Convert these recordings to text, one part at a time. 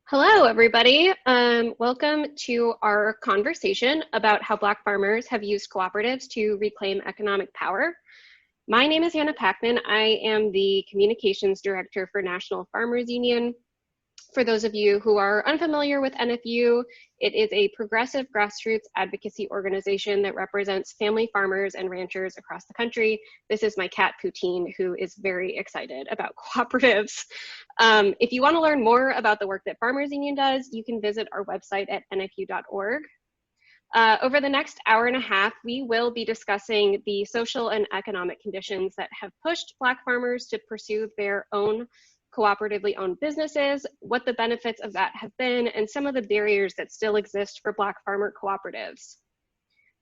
Hello, everybody. Welcome to our conversation about how Black farmers have used cooperatives to reclaim economic power. My name is Hannah Packman. I am the Communications Director for National Farmers Union. For those of you who are unfamiliar with NFU, it is a progressive grassroots advocacy organization that represents family farmers and ranchers across the country. This is my cat, Poutine, who is very excited about cooperatives. If you want to learn more about the work that Farmers Union does, you can visit our website at nfu.org. Over the next hour and a half, we will be discussing the social and economic conditions that have pushed Black farmers to pursue their own cooperatively owned businesses, what the benefits of that have been, and some of the barriers that still exist for Black farmer cooperatives.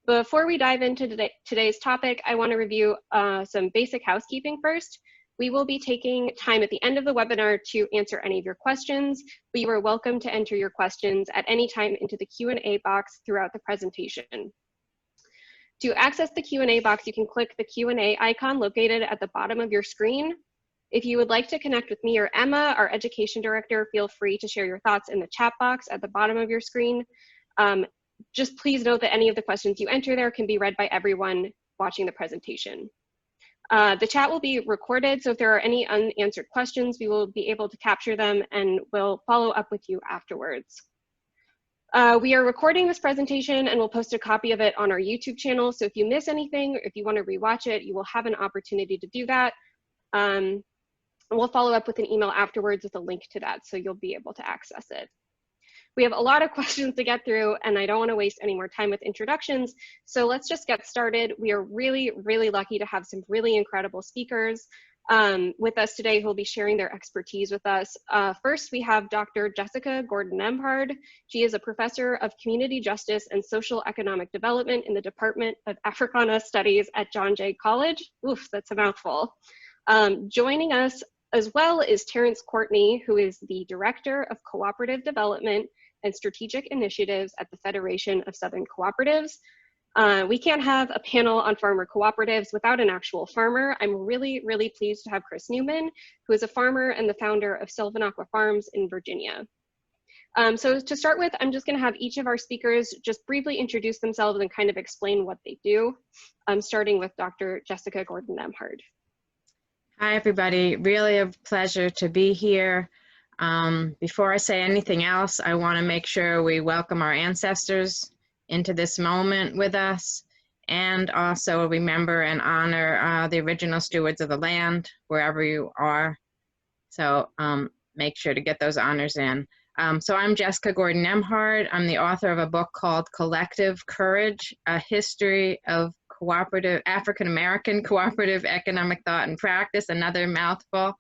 Before we dive into today's topic, I want to review some basic housekeeping first. We will be taking time at the end of the webinar to answer any of your questions, but you are welcome to enter your questions at any time into the Q&A box throughout the presentation. To access the Q&A box, you can click the Q&A icon located at the bottom of your screen. If you would like to connect with me or Emma, our education director, feel free to share your thoughts in the chat box at the bottom of your screen. Just please note that any of the questions you enter there can be read by everyone watching the presentation. The chat will be recorded, so if there are any unanswered questions, we will be able to capture them and we'll follow up with you afterwards. We are recording this presentation and we'll post a copy of it on our YouTube channel, so if you miss anything or if you want to rewatch it, you will have an opportunity to do that. We'll follow up with an email afterwards with a link to that, so you'll be able to access it. We have a lot of questions to get through, and I don't want to waste any more time with introductions, so let's just get started. We are really, really lucky to have some really incredible speakers with us today who will be sharing their expertise with us. First, we have Dr. Jessica Gordon-Nembhard. She is a professor of community justice and social economic development in the Department of Africana Studies at John Jay College. Oof, that's a mouthful. Joining us as well is Terrence Courtney, who is the Director of Cooperative Development and Strategic Initiatives at the Federation of Southern Cooperatives. We can't have a panel on farmer cooperatives without an actual farmer. I'm really, really pleased to have Chris Newman, who is a farmer and the founder of Sylvan Aqua Farms in Virginia. So to start with, I'm just going to have each of our speakers just briefly introduce themselves and kind of explain what they do. Starting with Dr. Jessica Gordon-Nembhard. Hi, everybody. Really a pleasure to be here. Before I say anything else, I want to make sure we welcome our ancestors into this moment with us, and also remember and honor the original stewards of the land, wherever you are. So make sure to get those honors in. So I'm Jessica Gordon-Nembhard. I'm the author of a book called Collective Courage, A History of African-American Cooperative Economic Thought and Practice, another mouthful.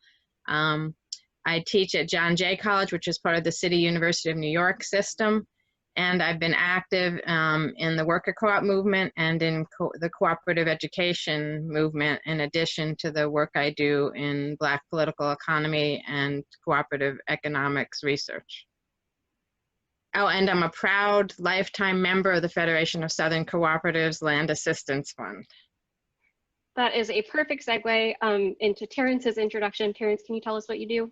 I teach at John Jay College, which is part of the City University of New York system, and I've been active in the worker co-op movement and in the cooperative education movement, in addition to the work I do in Black political economy and cooperative economics research. Oh, and I'm a proud lifetime member of the Federation of Southern Cooperatives Land Assistance Fund. That is a perfect segue into Terrence's introduction. Terrence, can you tell us what you do?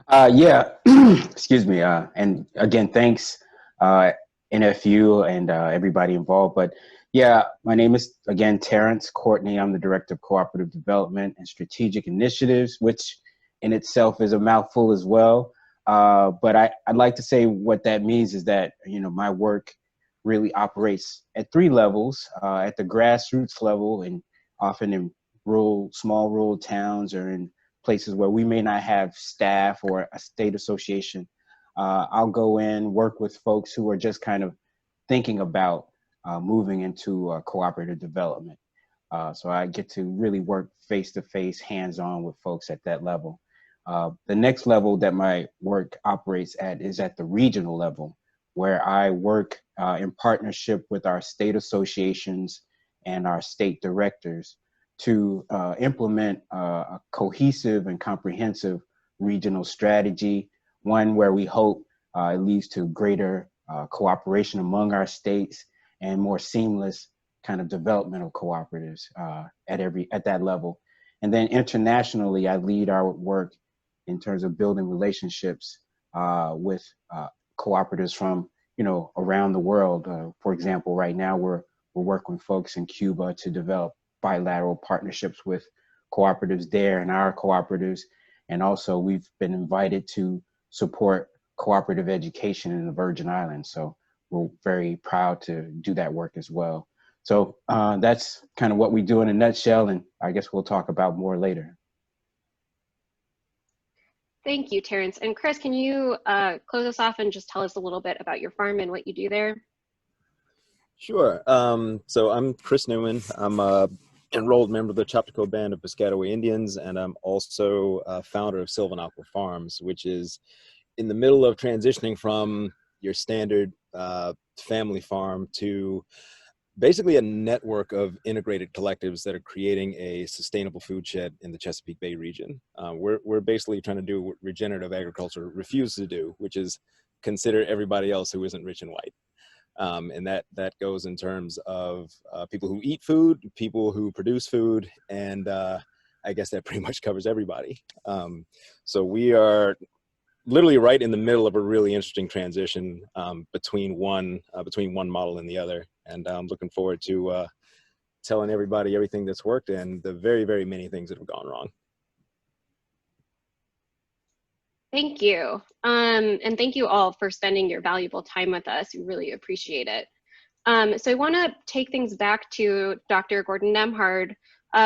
Yeah, excuse me. And again, thanks NFU and everybody involved. But yeah, my name is, again, Terrence Courtney. I'm the Director of Cooperative Development and Strategic Initiatives, which in itself is a mouthful as well. But I'd like to say what that means is that, you know, my work really operates at three levels, at the grassroots level, and often in small rural towns or in places where we may not have staff or a state association. I'll go in, work with folks who are just kind of thinking about moving into cooperative development. So I get to really work face-to-face, hands-on with folks at that level. The next level that my work operates at is at the regional level, where I work in partnership with our state associations and our state directors to implement a cohesive and comprehensive regional strategy, one where we hope it leads to greater cooperation among our states and more seamless kind of development of cooperatives at that level. And then internationally, I lead our work in terms of building relationships with cooperatives from, around the world. For example, right now we're working with folks in Cuba to develop bilateral partnerships with cooperatives there and our cooperatives. And also we've been invited to support cooperative education in the Virgin Islands. So we're very proud to do that work as well. So that's kind of what we do in a nutshell, and I guess we'll talk about more later. Thank you, Terrence. And Chris, can you close us off and just tell us a little bit about your farm and what you do there? Sure. So I'm Chris Newman. I'm a enrolled member of the Chapteco Band of Piscataway Indians, and I'm also founder of Sylvan Aqua Farms, which is in the middle of transitioning from your standard family farm to basically a network of integrated collectives that are creating a sustainable food shed in the Chesapeake Bay region. We're basically trying to do what regenerative agriculture refuses to do, which is consider everybody else who isn't rich and white. And that goes in terms of people who eat food, people who produce food, and I guess that pretty much covers everybody. So we are literally right in the middle of a really interesting transition between one model and the other, and I'm looking forward to telling everybody everything that's worked and the very, very many things that have gone wrong. Thank you. And thank you all for spending your valuable time with us. We really appreciate it. So I want to take things back to Dr. Gordon Nembhard.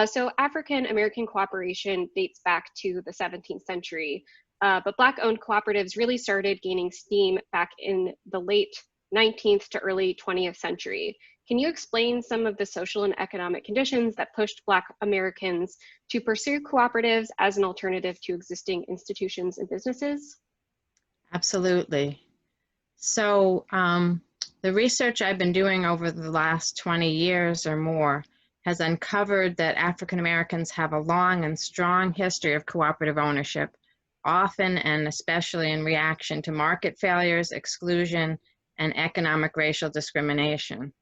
So African American cooperation dates back to the 17th century, but Black-owned cooperatives really started gaining steam back in the late 19th to early 20th century. Can you explain some of the social and economic conditions that pushed Black Americans to pursue cooperatives as an alternative to existing institutions and businesses? Absolutely. So the research I've been doing over the last 20 years or more has uncovered that African Americans have a long and strong history of cooperative ownership, often and especially in reaction to market failures, exclusion, and economic racial discrimination.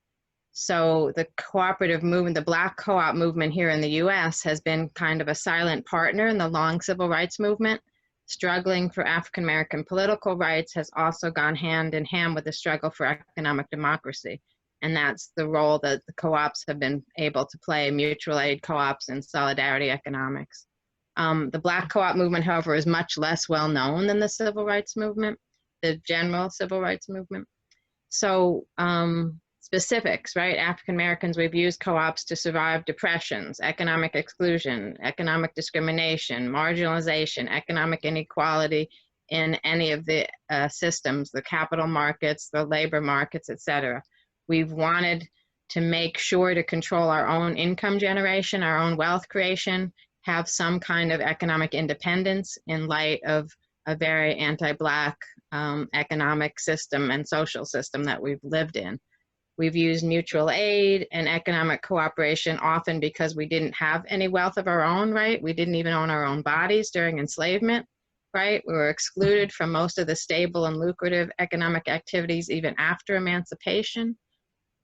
So the cooperative movement, the Black co-op movement here in the US has been kind of a silent partner in the long civil rights movement. Struggling for African American political rights has also gone hand in hand with the struggle for economic democracy. And that's the role that the co-ops have been able to play, mutual aid co-ops and solidarity economics. The Black co-op movement, however, is much less well known than the civil rights movement, the general civil rights movement. So specifics, right? African Americans, we've used co-ops to survive depressions, economic exclusion, economic discrimination, marginalization, economic inequality in any of the systems, the capital markets, the labor markets, etc. We've wanted to make sure to control our own income generation, our own wealth creation, have some kind of economic independence in light of a very anti-Black economic system and social system that we've lived in. We've used mutual aid and economic cooperation often because we didn't have any wealth of our own, right? We didn't even own our own bodies during enslavement, right? We were excluded from most of the stable and lucrative economic activities even after emancipation.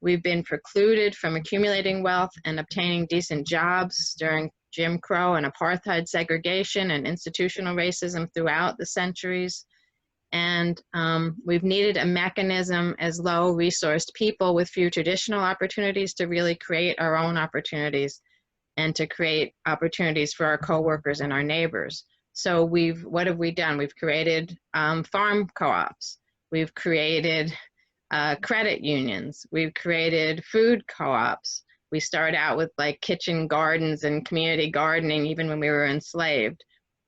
We've been precluded from accumulating wealth and obtaining decent jobs during Jim Crow and apartheid segregation and institutional racism throughout the centuries. And we've needed a mechanism as low-resourced people with few traditional opportunities to really create our own opportunities and to create opportunities for our coworkers and our neighbors. So what have we done? We've created farm co-ops. We've created credit unions. We've created food co-ops. We started out with like kitchen gardens and community gardening even when we were enslaved.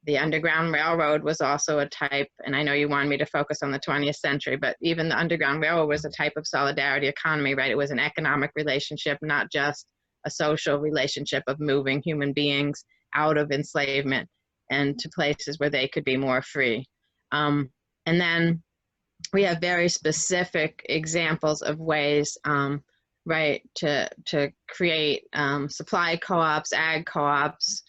The Underground Railroad was also a type, and I know you wanted me to focus on the 20th century, but even the Underground Railroad was a type of solidarity economy, right? It was an economic relationship, not just a social relationship of moving human beings out of enslavement and to places where they could be more free. And then we have very specific examples of ways, right, to create supply co-ops, ag co-ops,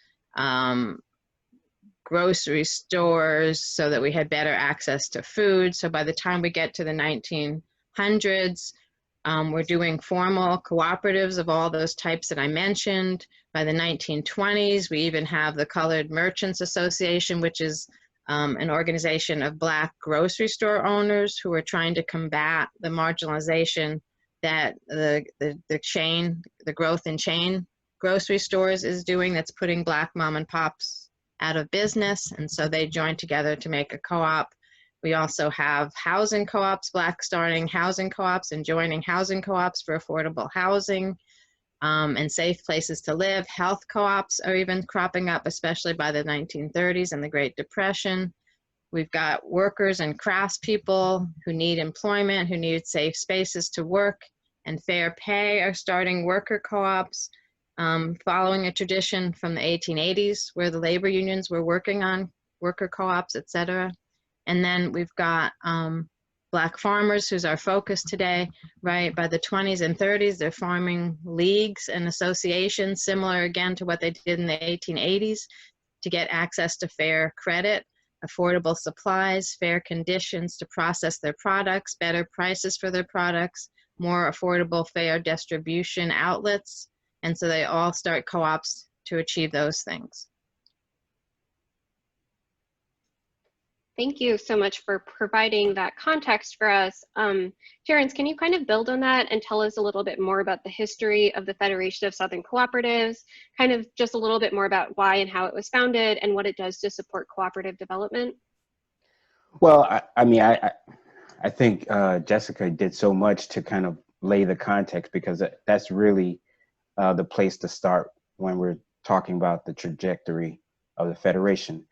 grocery stores so that we had better access to food. So by the time we get to the 1900s, we're doing formal cooperatives of all those types that I mentioned. By the 1920s, we even have the Colored Merchants Association, which is an organization of Black grocery store owners who are trying to combat the marginalization that the growth in chain grocery stores is doing, that's putting Black mom and pops out of business. And so they joined together to make a co-op. We also have housing co-ops, Black starting housing co-ops and joining housing co-ops for affordable housing and safe places to live. Health co-ops are even cropping up, especially by the 1930s and the Great Depression. We've got workers and craftspeople who need employment, who need safe spaces to work and fair pay, are starting worker co-ops, following a tradition from the 1880s where the labor unions were working on worker co-ops, et cetera. And then we've got Black farmers, who's our focus today, right? By the 20s and 30s, they're forming leagues and associations, similar again to what they did in the 1880s, to get access to fair credit, affordable supplies, fair conditions to process their products, better prices for their products, more affordable, fair distribution outlets. And so they all start co-ops to achieve those things. Thank you so much for providing that context for us. Terrence, can you kind of build on that and tell us a little bit more about the history of the Federation of Southern Cooperatives, kind of just a little bit more about why and how it was founded and what it does to support cooperative development? Well, I think Jessica did so much to kind of lay the context, because that's really the place to start when we're talking about the trajectory of the Federation.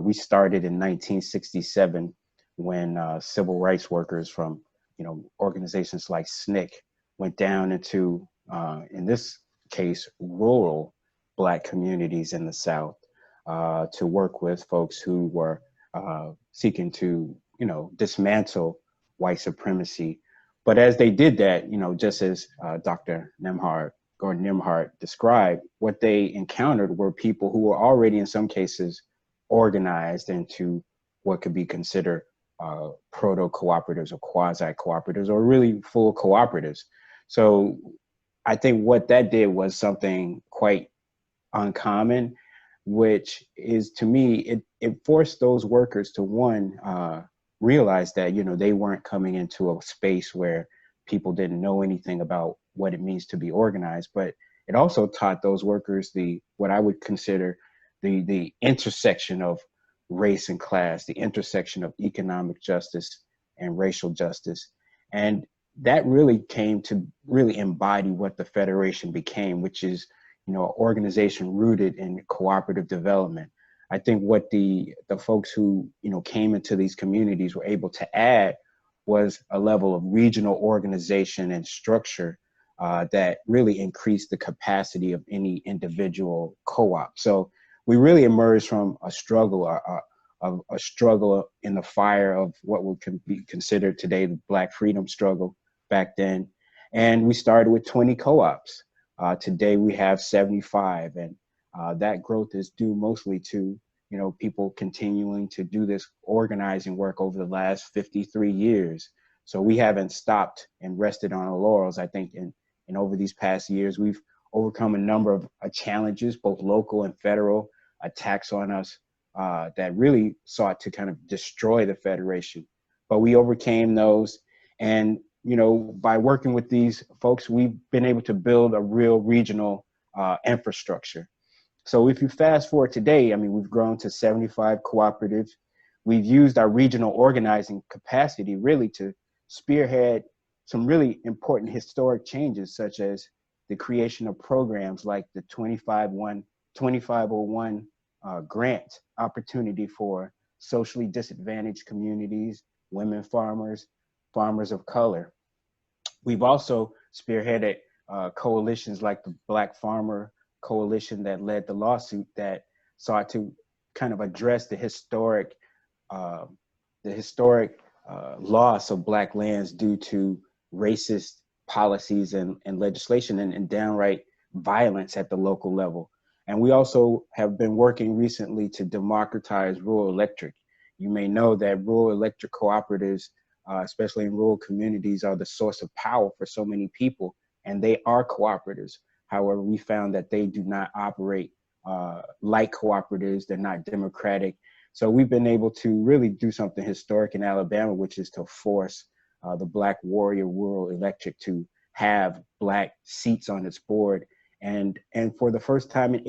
We started in 1967 when civil rights workers from, organizations like SNCC went down into, in this case, rural Black communities in the South to work with folks who were seeking to, dismantle white supremacy. But as they did that, just as Dr. Gordon Nimhart described, what they encountered were people who were already, in some cases, organized into what could be considered proto-cooperatives or quasi-cooperatives or really full cooperatives. So I think what that did was something quite uncommon, which is, to me, it forced those workers to, one, realize that, they weren't coming into a space where people didn't know anything about what it means to be organized, but it also taught those workers what I would consider the intersection of race and class, the intersection of economic justice and racial justice. And that really came to really embody what the Federation became, which is, an organization rooted in cooperative development. I think what the folks who, came into these communities were able to add was a level of regional organization and structure that really increased the capacity of any individual co-op. So we really emerged from a struggle, a struggle in the fire of what would be considered today the Black freedom struggle back then. And we started with 20 co-ops. Today we have 75, and that growth is due mostly to, people continuing to do this organizing work over the last 53 years. So we haven't stopped and rested on our laurels. I think in over these past years, we've overcome a number of challenges, both local and federal, attacks on us that really sought to kind of destroy the Federation. But we overcame those. And, by working with these folks, we've been able to build a real regional infrastructure. So if you fast forward today, we've grown to 75 cooperatives. We've used our regional organizing capacity really to spearhead some really important historic changes, such as the creation of programs like the 2501 grant opportunity for socially disadvantaged communities, women farmers, farmers of color. We've also spearheaded coalitions like the Black Farmer Coalition that led the lawsuit that sought to kind of address the historic loss of Black lands due to racist policies and legislation and downright violence at the local level. And we also have been working recently to democratize rural electric. You may know that rural electric cooperatives, especially in rural communities, are the source of power for so many people, and they are cooperatives. However, we found that they do not operate like cooperatives. They're not democratic. So we've been able to really do something historic in Alabama, which is to force the Black Warrior Rural Electric to have Black seats on its board, and for the first time in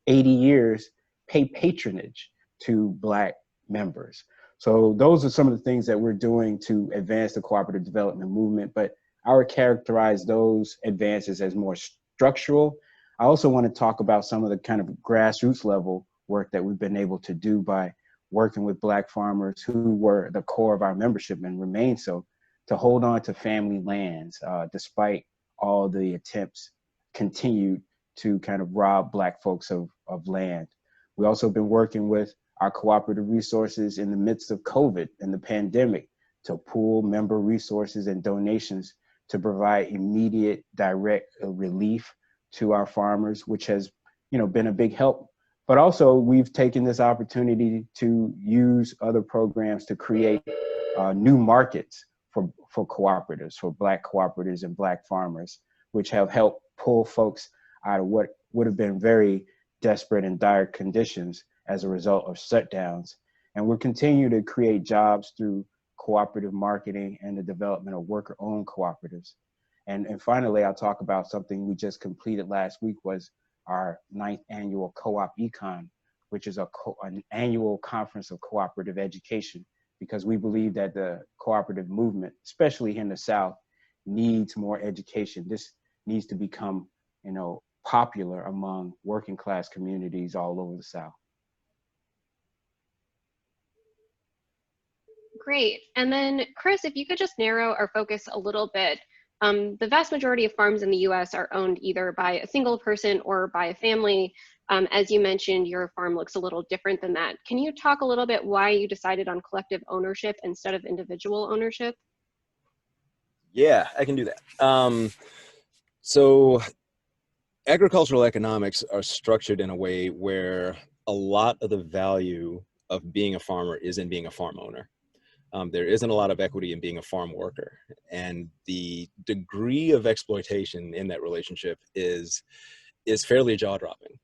80 years, pay patronage to Black members. So those are some of the things that we're doing to advance the cooperative development movement, but I would characterize those advances as more structural. I also want to talk about some of the kind of grassroots level work that we've been able to do by working with Black farmers who were the core of our membership and remain so, to hold on to family lands, despite all the attempts continued to kind of rob Black folks of land. We also been working with our cooperative resources in the midst of COVID and the pandemic to pool member resources and donations to provide immediate direct relief to our farmers, which has been a big help. But also we've taken this opportunity to use other programs to create new markets for cooperatives, for Black cooperatives and Black farmers, which have helped pull folks out of what would have been very desperate and dire conditions as a result of shutdowns. And we'll continue to create jobs through cooperative marketing and the development of worker-owned cooperatives. And finally, I'll talk about something we just completed last week, was our 9th annual Co-op Econ, which is an annual conference of cooperative education, because we believe that the cooperative movement, especially in the South, needs more education. This needs to become, popular among working class communities all over the South. Great. And then Chris, if you could just narrow our focus a little bit. The vast majority of farms in the US are owned either by a single person or by a family. As you mentioned, your farm looks a little different than that. Can you talk a little bit why you decided on collective ownership instead of individual ownership? Yeah, I can do that. So agricultural economics are structured in a way where a lot of the value of being a farmer is in being a farm owner. There isn't a lot of equity in being a farm worker, and the degree of exploitation in that relationship is fairly jaw-dropping.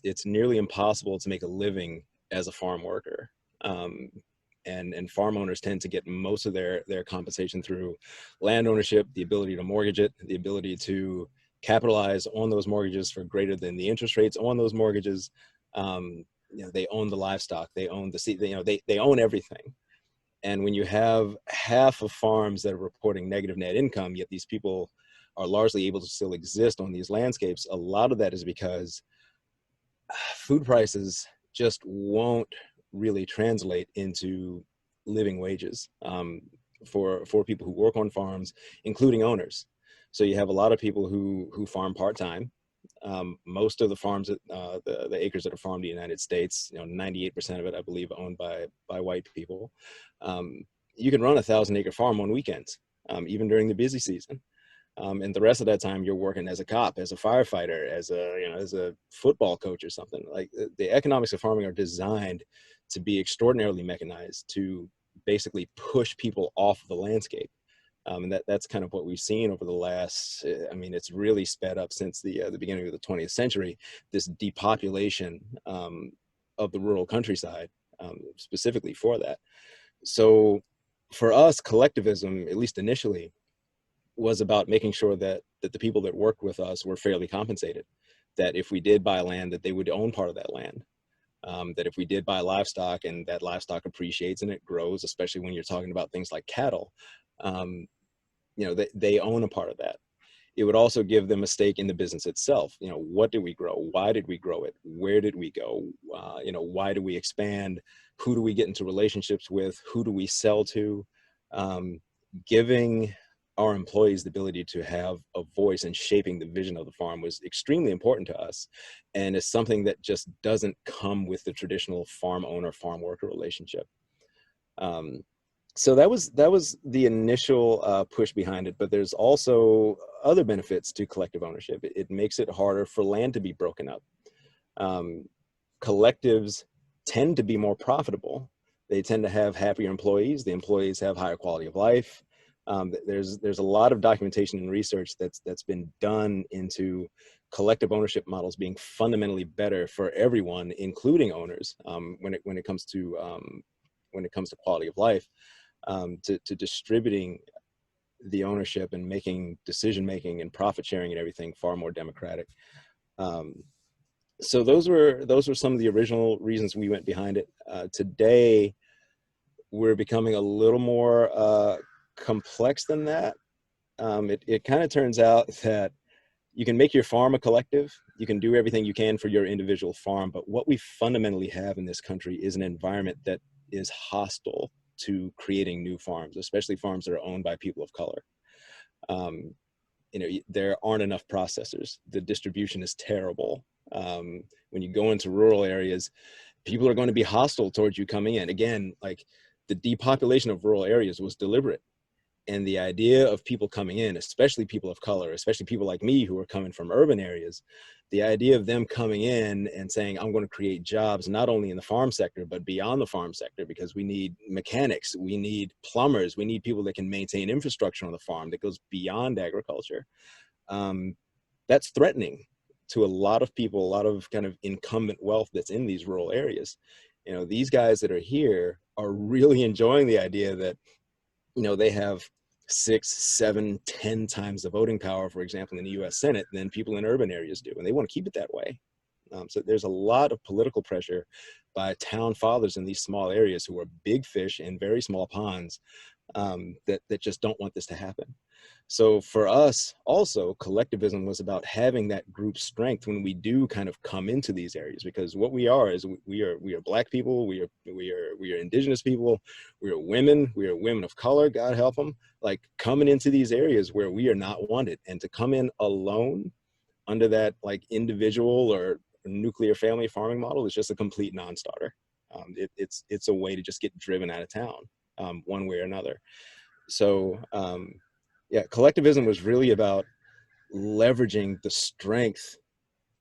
It's nearly impossible to make a living as a farm worker. And farm owners tend to get most of their compensation through land ownership, the ability to mortgage it, the ability to capitalize on those mortgages for greater than the interest rates on those mortgages. They own the livestock, they own the seed, they own everything. And when you have half of farms that are reporting negative net income, yet these people are largely able to still exist on these landscapes, a lot of that is because food prices just won't really translate into living wages for people who work on farms, including owners. So you have a lot of people who farm part-time. Most of the farms, the acres that are farmed in the United States, 98% of it, I believe, owned by white people. You can run a 1,000-acre farm on weekends, even during the busy season. And the rest of that time, you're working as a cop, as a firefighter, as a football coach or something. Like, the economics of farming are designed to be extraordinarily mechanized, to basically push people off the landscape. And that's kind of what we've seen over the last, it's really sped up since the beginning of the 20th century, this depopulation of the rural countryside, specifically for that. So for us, collectivism, at least initially, was about making sure that the people that worked with us were fairly compensated, that if we did buy land, that they would own part of that land. That if we did buy livestock and that livestock appreciates and it grows, especially when you're talking about things like cattle, they own a part of that. It would also give them a stake in the business itself. What did we grow? Why did we grow it? Where did we go? Why do we expand? Who do we get into relationships with? Who do we sell to? Giving our employees the ability to have a voice in shaping the vision of the farm was extremely important to us. And it's something that just doesn't come with the traditional farm owner, farm worker relationship. So that was the initial push behind it, but there's also other benefits to collective ownership. It makes it harder for land to be broken up. Collectives tend to be more profitable. They tend to have happier employees. The employees have higher quality of life. There's a lot of documentation and research that's been done into collective ownership models being fundamentally better for everyone, including owners, when it comes to quality of life, to distributing the ownership and making decision making and profit sharing and everything far more democratic. So those were some of the original reasons we went behind it. Today, we're becoming a little more complex than that. It kind of turns out that you can make your farm a collective. You can do everything you can for your individual farm, but what we fundamentally have in this country is an environment that is hostile to creating new farms, especially farms that are owned by people of color. There aren't enough processors. The distribution is terrible. When you go into rural areas, people are going to be hostile towards you coming in. Again, like the depopulation of rural areas was deliberate. And the idea of people coming in, especially people of color, especially people like me who are coming from urban areas, the idea of them coming in and saying, I'm going to create jobs, not only in the farm sector, but beyond the farm sector, because we need mechanics, we need plumbers, we need people that can maintain infrastructure on the farm that goes beyond agriculture. That's threatening to a lot of people, a lot of kind of incumbent wealth that's in these rural areas. These guys that are here are really enjoying the idea that, they have 6, 7, 10 times the voting power, for example, in the US Senate than people in urban areas do. And they want to keep it that way. So there's a lot of political pressure by town fathers in these small areas who are big fish in very small ponds, that just don't want this to happen. So for us also, collectivism was about having that group strength when we do kind of come into these areas, because what we are is we are Black people, we are indigenous people, we are women of color, God help them, like coming into these areas where we are not wanted, and to come in alone under that like individual or nuclear family farming model is just a complete non-starter. It's a way to just get driven out of town, one way or another. So yeah, collectivism was really about leveraging the strength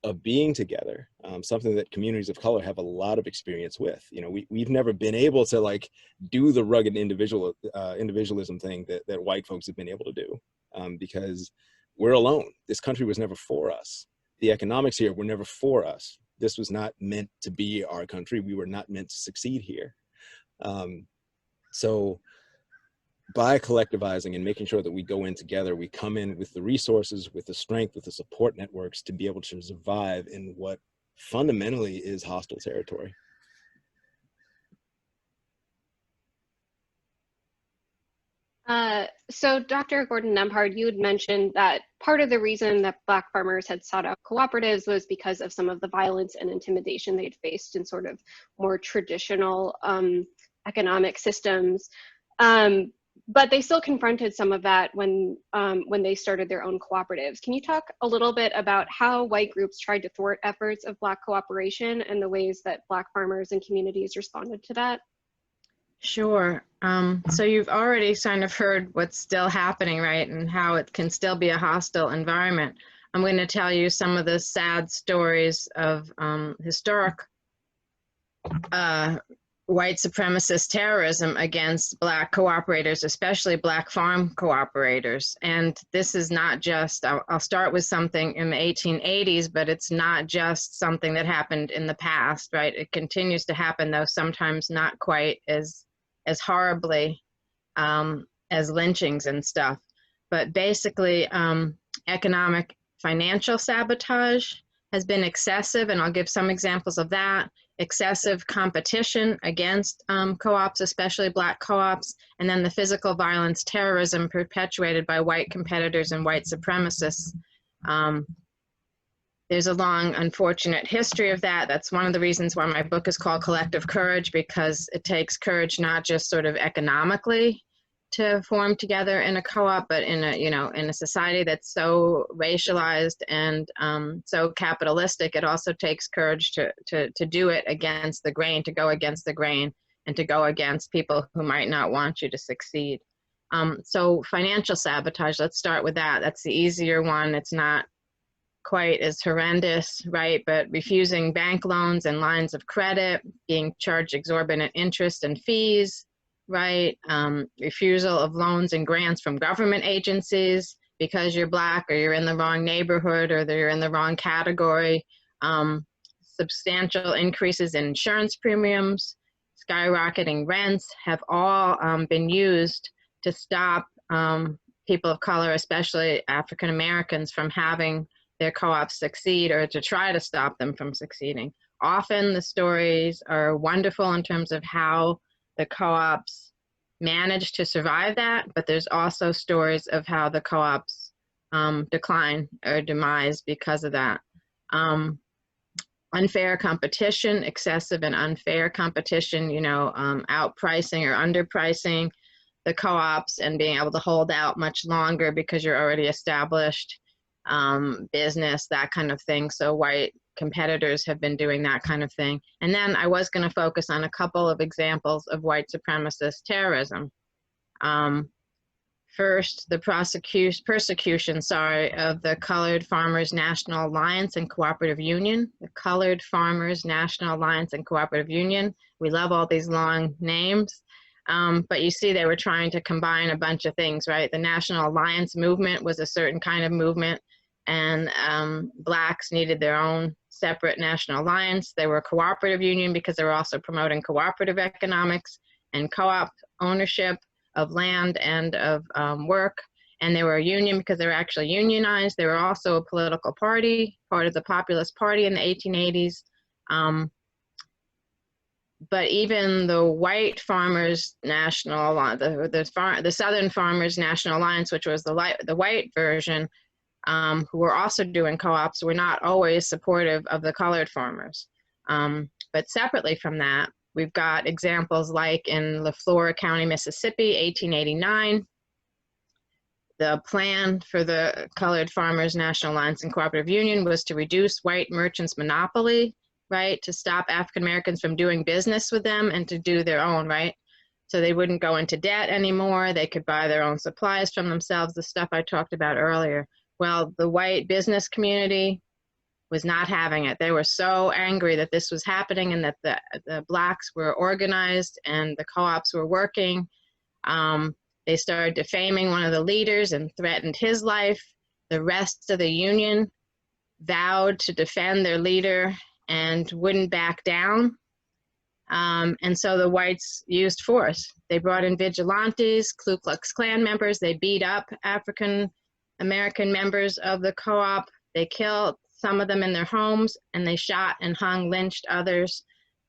of being together, something that communities of color have a lot of experience with. We've never been able to like do the rugged individualism thing that white folks have been able to do, because we're alone. This country was never for us. The economics here were never for us. This was not meant to be our country. We were not meant to succeed here. So by collectivizing and making sure that we go in together, we come in with the resources, with the strength, with the support networks to be able to survive in what fundamentally is hostile territory. So Dr. Gordon Nembhard, you had mentioned that part of the reason that Black farmers had sought out cooperatives was because of some of the violence and intimidation they'd faced in sort of more traditional economic systems. But they still confronted some of that when they started their own cooperatives. Can you talk a little bit about how white groups tried to thwart efforts of Black cooperation and the ways that Black farmers and communities responded to that? Sure. So you've already kind of heard what's still happening, right, and how it can still be a hostile environment. I'm going to tell you some of the sad stories of historic white supremacist terrorism against Black cooperators, especially Black farm cooperators. And this is not just, I'll start with something in the 1880s, but it's not just something that happened in the past, right? It continues to happen, though sometimes not quite as horribly as lynchings and stuff. But basically, economic financial sabotage has been excessive, and I'll give some examples of that. Excessive competition against co-ops, especially Black co-ops, and then the physical violence, terrorism perpetuated by white competitors and white supremacists. There's a long, unfortunate history of that. That's one of the reasons why my book is called Collective Courage, because it takes courage not just sort of economically to form together in a co-op, but in a society that's so racialized and so capitalistic. It also takes courage to do it against the grain, to go against the grain, and to go against people who might not want you to succeed. So financial sabotage, let's start with that. That's the easier one. It's not quite as horrendous, right? But refusing bank loans and lines of credit, being charged exorbitant interest and fees, right? Refusal of loans and grants from government agencies because you're Black or you're in the wrong neighborhood or you're in the wrong category. Substantial increases in insurance premiums, skyrocketing rents have all been used to stop people of color, especially African Americans, from having their co-ops succeed or to try to stop them from succeeding. Often the stories are wonderful in terms of how the co-ops managed to survive that, but there's also stories of how the co-ops decline or demise because of that. Unfair competition, excessive and unfair competition, you know, outpricing or underpricing the co-ops and being able to hold out much longer because you're already established business, that kind of thing. So white competitors have been doing that kind of thing. And then I was going to focus on a couple of examples of white supremacist terrorism. First, the persecution of the Colored Farmers National Alliance and Cooperative Union. The Colored Farmers National Alliance and Cooperative Union. We love all these long names, but you see they were trying to combine a bunch of things, right? The National Alliance movement was a certain kind of movement, and Blacks needed their own separate national alliance. They were a cooperative union because they were also promoting cooperative economics and co-op ownership of land and of work. And they were a union because they were actually unionized. They were also a political party, part of the Populist Party in the 1880s. But even the White Farmers National Alliance, the Southern Farmers National Alliance, which was the white version, who were also doing co-ops, were not always supportive of the colored farmers. But separately from that, we've got examples like in Leflore County, Mississippi, 1889. The plan for the Colored Farmers National Alliance and Cooperative Union was to reduce white merchants' monopoly, right? To stop African Americans from doing business with them and to do their own, right? So they wouldn't go into debt anymore. They could buy their own supplies from themselves, the stuff I talked about earlier. Well, the white business community was not having it. They were so angry that this was happening and that the Blacks were organized and the co-ops were working. They started defaming one of the leaders and threatened his life. The rest of the union vowed to defend their leader and wouldn't back down. And so the whites used force. They brought in vigilantes, Ku Klux Klan members. They beat up African American members of the co-op. They killed some of them in their homes, and they shot and hung, lynched others.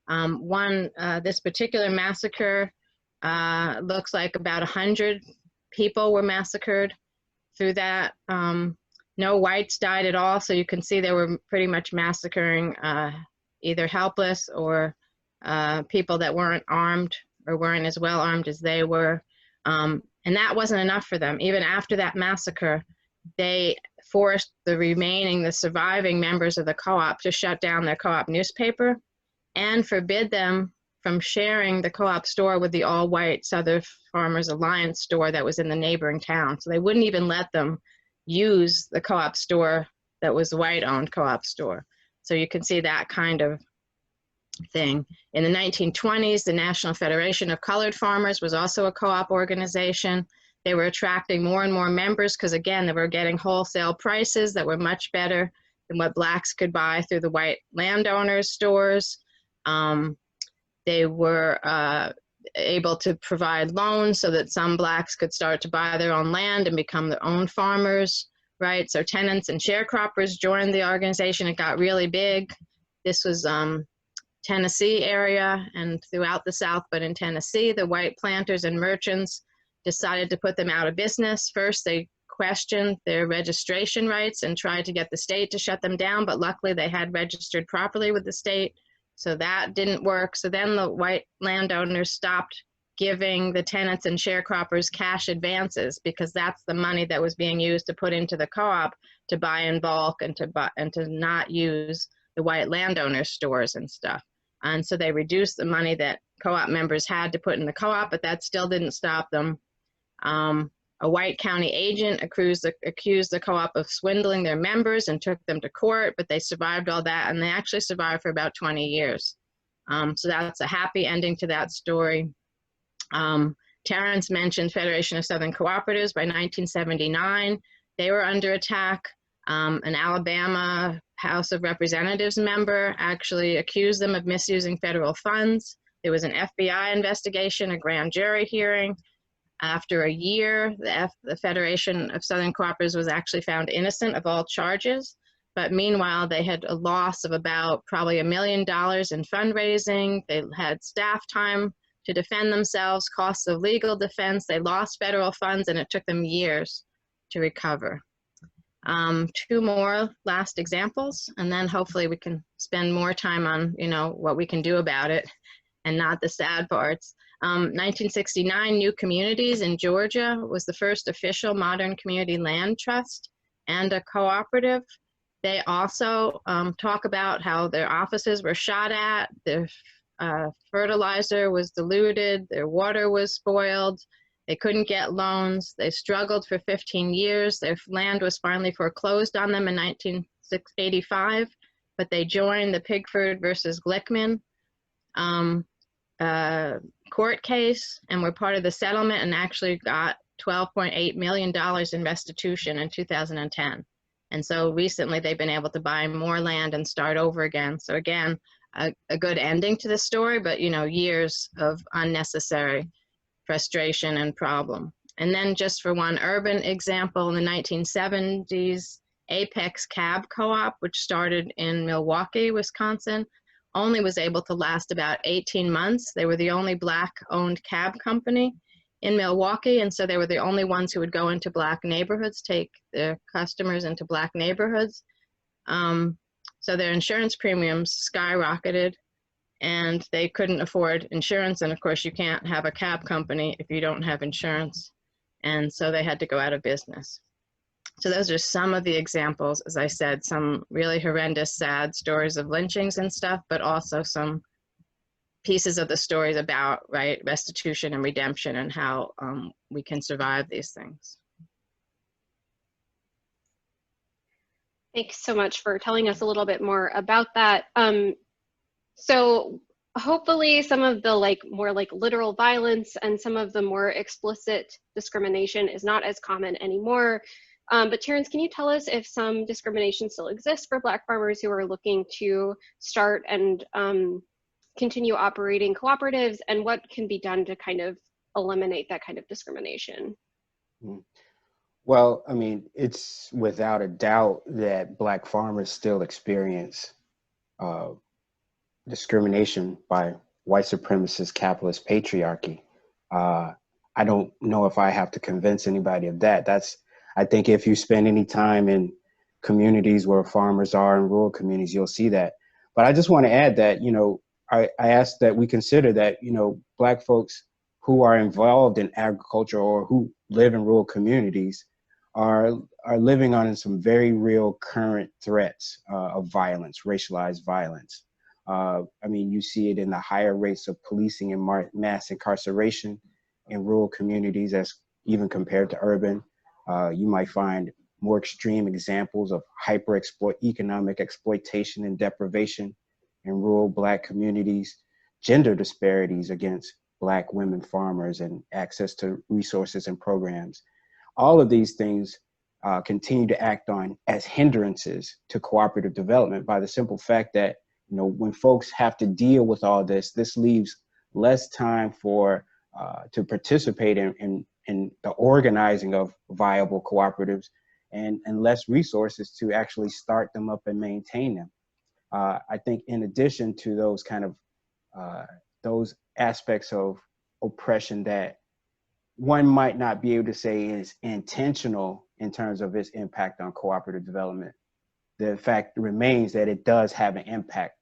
This particular massacre looks like about 100 people were massacred through that. No whites died at all, so you can see they were pretty much massacring either helpless or people that weren't armed or weren't as well armed as they were. And that wasn't enough for them. Even after that massacre, they forced the surviving members of the co-op to shut down their co-op newspaper and forbid them from sharing the co-op store with the all-white Southern Farmers Alliance store that was in the neighboring town. So they wouldn't even let them use the co-op store that was the white-owned co-op store. So you can see that kind of thing. In the 1920s, the National Federation of Colored Farmers was also a co-op organization. They were attracting more and more members because, again, they were getting wholesale prices that were much better than what Blacks could buy through the white landowners' stores. They were able to provide loans so that some Blacks could start to buy their own land and become their own farmers, right? So tenants and sharecroppers joined the organization. It got really big. This was Tennessee area and throughout the South, but in Tennessee, the white planters and merchants decided to put them out of business. First, they questioned their registration rights and tried to get the state to shut them down, but luckily they had registered properly with the state, so that didn't work. So then the white landowners stopped giving the tenants and sharecroppers cash advances because that's the money that was being used to put into the co-op to buy in bulk and to not use the white landowner stores and stuff. And so they reduced the money that co-op members had to put in the co-op, but that still didn't stop them. A white county agent accused the co-op of swindling their members and took them to court, but they survived all that, and they actually survived for about 20 years. So that's a happy ending to that story. Terrence mentioned Federation of Southern Cooperatives. By 1979, they were under attack. An Alabama House of Representatives member actually accused them of misusing federal funds. There was an FBI investigation, a grand jury hearing. After a year, the Federation of Southern Cooperatives was actually found innocent of all charges. But meanwhile, they had a loss of about probably $1 million in fundraising. They had staff time to defend themselves, costs of legal defense. They lost federal funds, and it took them years to recover. Two more last examples, and then hopefully we can spend more time on, what we can do about it and not the sad parts. 1969, New Communities in Georgia was the first official modern community land trust and a cooperative. They also talk about how their offices were shot at, their fertilizer was diluted, their water was spoiled, they couldn't get loans, they struggled for 15 years, their land was finally foreclosed on them in 1985, but they joined the Pigford versus Glickman court case and were part of the settlement and actually got $12.8 million in restitution in 2010. And so recently they've been able to buy more land and start over again. So again, a good ending to the story, but years of unnecessary frustration and problem. And then just for one urban example, in the 1970s, Apex Cab Co-op, which started in Milwaukee, Wisconsin, only was able to last about 18 months. They were the only Black-owned cab company in Milwaukee, and so they were the only ones who would go into Black neighborhoods, take their customers into Black neighborhoods. So their insurance premiums skyrocketed, and they couldn't afford insurance, and of course you can't have a cab company if you don't have insurance, and so they had to go out of business. So those are some of the examples, as I said, some really horrendous, sad stories of lynchings and stuff, but also some pieces of the stories about, restitution and redemption and how we can survive these things. Thanks so much for telling us a little bit more about that. So hopefully some of the more literal violence and some of the more explicit discrimination is not as common anymore. But Terrence, can you tell us if some discrimination still exists for Black farmers who are looking to start and continue operating cooperatives, and what can be done to kind of eliminate that kind of discrimination? Well, I mean, it's without a doubt that Black farmers still experience discrimination by white supremacist capitalist patriarchy. I don't know if I have to convince anybody of that. I think if you spend any time in communities where farmers are, in rural communities, you'll see that. But I just want to add that, I ask that we consider that, Black folks who are involved in agriculture or who live in rural communities are living on some very real current threats of violence, racialized violence. I mean, you see it in the higher rates of policing and mass incarceration in rural communities as even compared to urban. You might find more extreme examples of economic exploitation and deprivation in rural Black communities, gender disparities against Black women farmers and access to resources and programs. All of these things continue to act on as hindrances to cooperative development by the simple fact that, when folks have to deal with all this leaves less time to participate in the organizing of viable cooperatives and less resources to actually start them up and maintain them. I think in addition to those those aspects of oppression that one might not be able to say is intentional in terms of its impact on cooperative development, the fact remains that it does have an impact,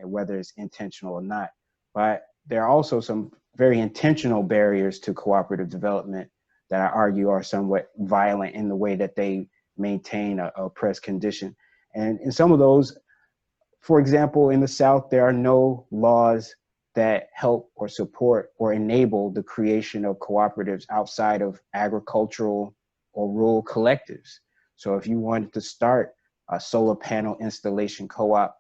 whether it's intentional or not. But there are also some very intentional barriers to cooperative development that I argue are somewhat violent in the way that they maintain a oppressed condition. And in some of those, for example, in the South, there are no laws that help or support or enable the creation of cooperatives outside of agricultural or rural collectives. So if you wanted to start a solar panel installation co-op,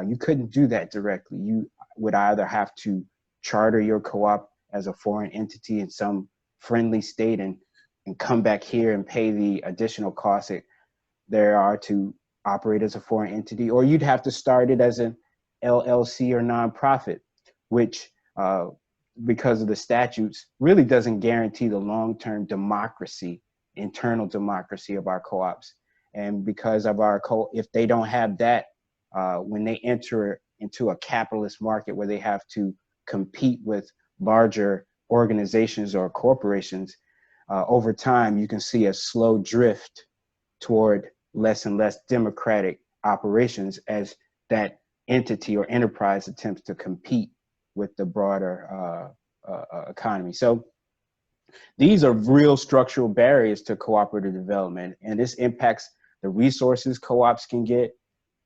you couldn't do that directly. You would either have to charter your co-op as a foreign entity in some friendly state and come back here and pay the additional costs that there are to operate as a foreign entity, or you'd have to start it as an LLC or nonprofit, which because of the statutes really doesn't guarantee the long-term democracy, internal democracy of our co-ops. And because of our if they don't have that, when they enter into a capitalist market where they have to compete with larger organizations or corporations, over time, you can see a slow drift toward less and less democratic operations as that entity or enterprise attempts to compete with the broader economy. So these are real structural barriers to cooperative development, and this impacts the resources co-ops can get,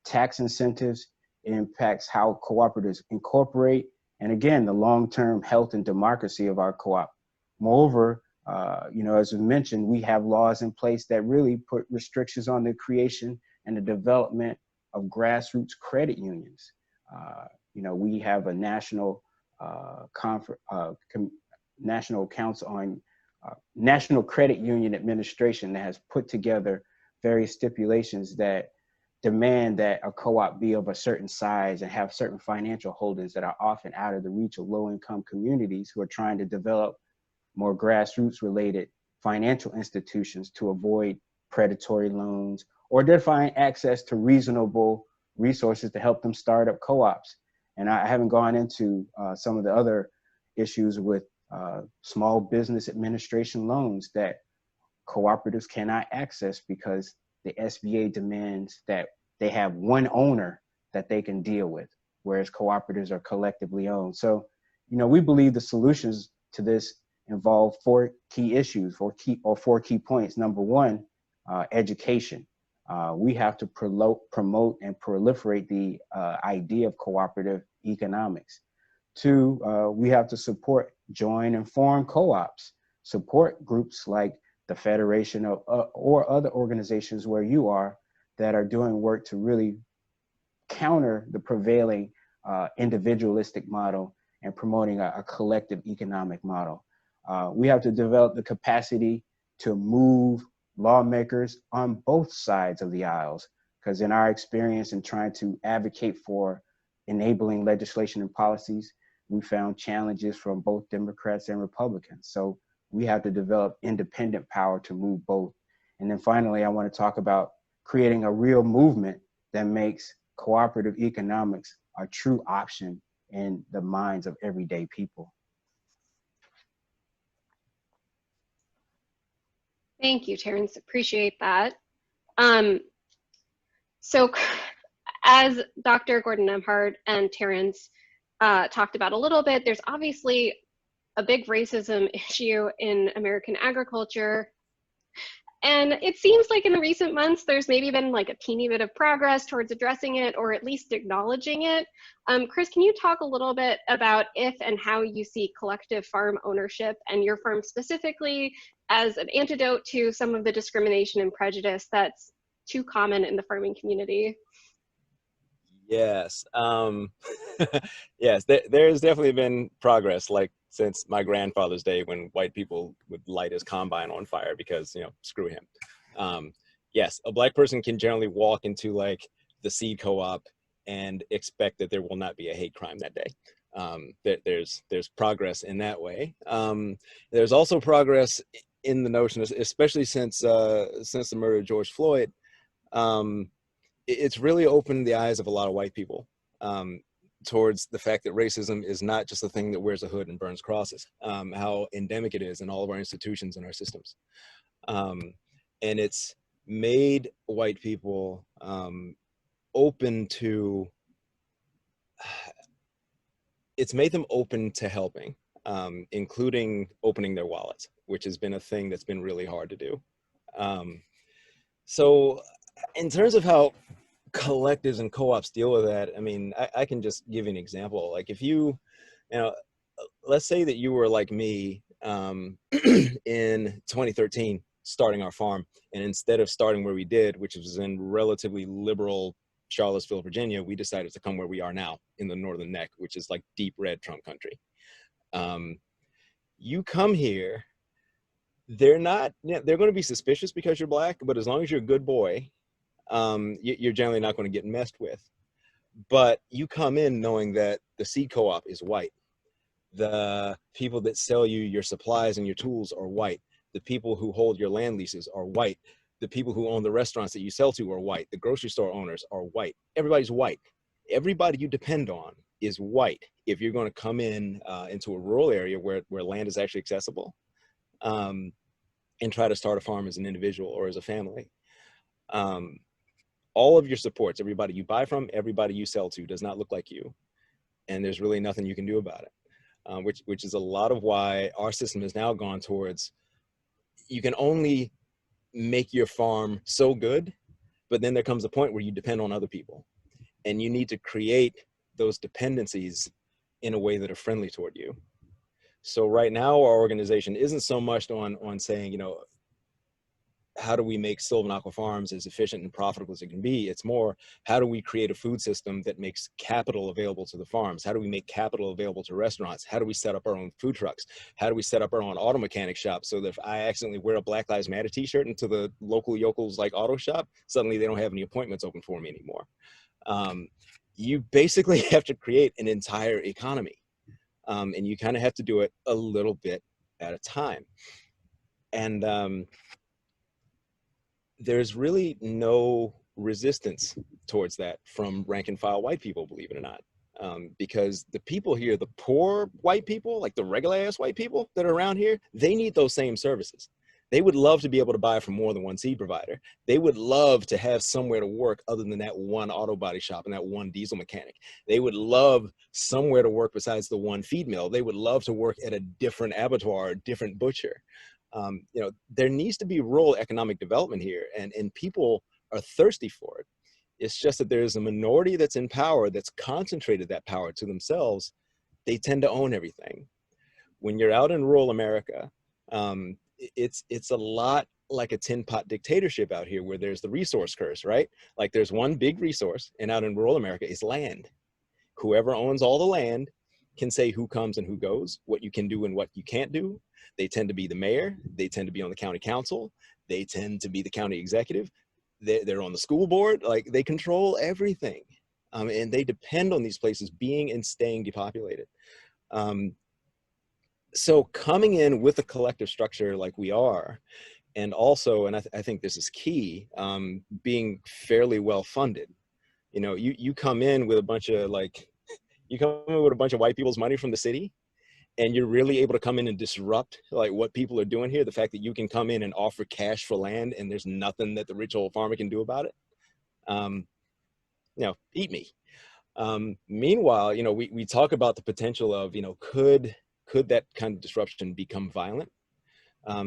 tax incentives, it impacts how cooperatives incorporate, and again, the long-term health and democracy of our co-op. Moreover, as we mentioned, we have laws in place that really put restrictions on the creation and the development of grassroots credit unions. We have a national National Council on National Credit Union Administration that has put together various stipulations that demand that a co-op be of a certain size and have certain financial holdings that are often out of the reach of low-income communities who are trying to develop more grassroots related financial institutions to avoid predatory loans or to find access to reasonable resources to help them start up co-ops. And I haven't gone into some of the other issues with small business administration loans that cooperatives cannot access because the SBA demands that they have one owner that they can deal with, whereas cooperatives are collectively owned. So, we believe the solutions to this involve four key points. Number one, education. We have to promote and proliferate the idea of cooperative economics. Two, we have to support, join, and form co-ops, support groups like the Federation or other organizations where you are that are doing work to really counter the prevailing individualistic model and promoting a collective economic model. We have to develop the capacity to move lawmakers on both sides of the aisles, because in our experience in trying to advocate for enabling legislation and policies, we found challenges from both Democrats and Republicans. So we have to develop independent power to move both. And then finally, I want to talk about creating a real movement that makes cooperative economics a true option in the minds of everyday people. Thank you, Terrence. Appreciate that. So as Dr. Gordon Nembhard and Terrence talked about a little bit, there's obviously a big racism issue in American agriculture. And it seems like in the recent months, there's maybe been like a teeny bit of progress towards addressing it or at least acknowledging it. Chris, can you talk a little bit about if and how you see collective farm ownership and your farm specifically as an antidote to some of the discrimination and prejudice that's too common in the farming community? Yes. Yes, there's definitely been progress, like since my grandfather's day when white people would light his combine on fire because, screw him. Yes, a Black person can generally walk into like the seed co-op and expect that there will not be a hate crime that day. There's progress in that way. There's also progress in the notion, especially since the murder of George Floyd. It's really opened the eyes of a lot of white people towards the fact that racism is not just a thing that wears a hood and burns crosses, how endemic it is in all of our institutions and our systems. And it's made white people open to helping, including opening their wallets, which has been a thing that's been really hard to do. So in terms of how collectives and co-ops deal with that, I mean, I can just give you an example. Like if let's say that you were like me in 2013, starting our farm, and instead of starting where we did, which was in relatively liberal Charlottesville, Virginia, we decided to come where we are now in the Northern Neck, which is like deep red Trump country. You come here, they're not, they're going to be suspicious because you're black, but as long as you're a good boy, you're generally not going to get messed with. But you come in knowing that the seed co-op is white. The people that sell you your supplies and your tools are white. The people who hold your land leases are white. The people who own the restaurants that you sell to are white. The grocery store owners are white. Everybody's white. Everybody you depend on is white if you're going to come in into a rural area where land is actually accessible, and try to start a farm as an individual or as a family. All of your supports, everybody you buy from, everybody you sell to, does not look like you. And there's really nothing you can do about it, which is a lot of why our system has now gone towards, you can only make your farm so good, but then there comes a point where you depend on other people. And you need to create those dependencies in a way that are friendly toward you. So right now, our organization isn't so much on saying, you know, how do we make Sylvan Aqua Farms as efficient and profitable as it can be? It's more, how do we create a food system that makes capital available to the farms? How do we make capital available to restaurants? How do we set up our own food trucks? How do we set up our own auto mechanic shop so that if I accidentally wear a Black Lives Matter t-shirt into the local yokels like auto shop, suddenly they don't have any appointments open for me anymore. You basically have to create an entire economy. And you kind of have to do it a little bit at a time. And there's really no resistance towards that from rank and file white people, believe it or not. Because the people here, the poor white people, like the regular ass white people that are around here, they need those same services. They would love to be able to buy from more than one seed provider. They would love to have somewhere to work other than that one auto body shop and that one diesel mechanic. They would love somewhere to work besides the one feed mill. They would love to work at a different abattoir, a different butcher. You know, there needs to be rural economic development here, and people are thirsty for it. It's just that there's a minority that's in power that's concentrated that power to themselves. They tend to own everything. When you're out in rural America, it's a lot like a tin pot dictatorship out here where there's the resource curse, right? Like there's one big resource, and out in rural America is land. Whoever owns all the land can say who comes and who goes, what you can do and what you can't do. They tend to be the mayor. They tend to be on the county council. They tend to be the county executive. They're on the school board. Like they control everything. And they depend on these places being and staying depopulated. So coming in with a collective structure like we are, and also, and I think this is key, being fairly well funded. You know, you come in with a bunch of white people's money from the city, and you're really able to come in and disrupt like what people are doing here. The fact that you can come in and offer cash for land and there's nothing that the rich old farmer can do about it. You know, eat me. Meanwhile, you know, we talk about the potential of, you know, could that kind of disruption become violent?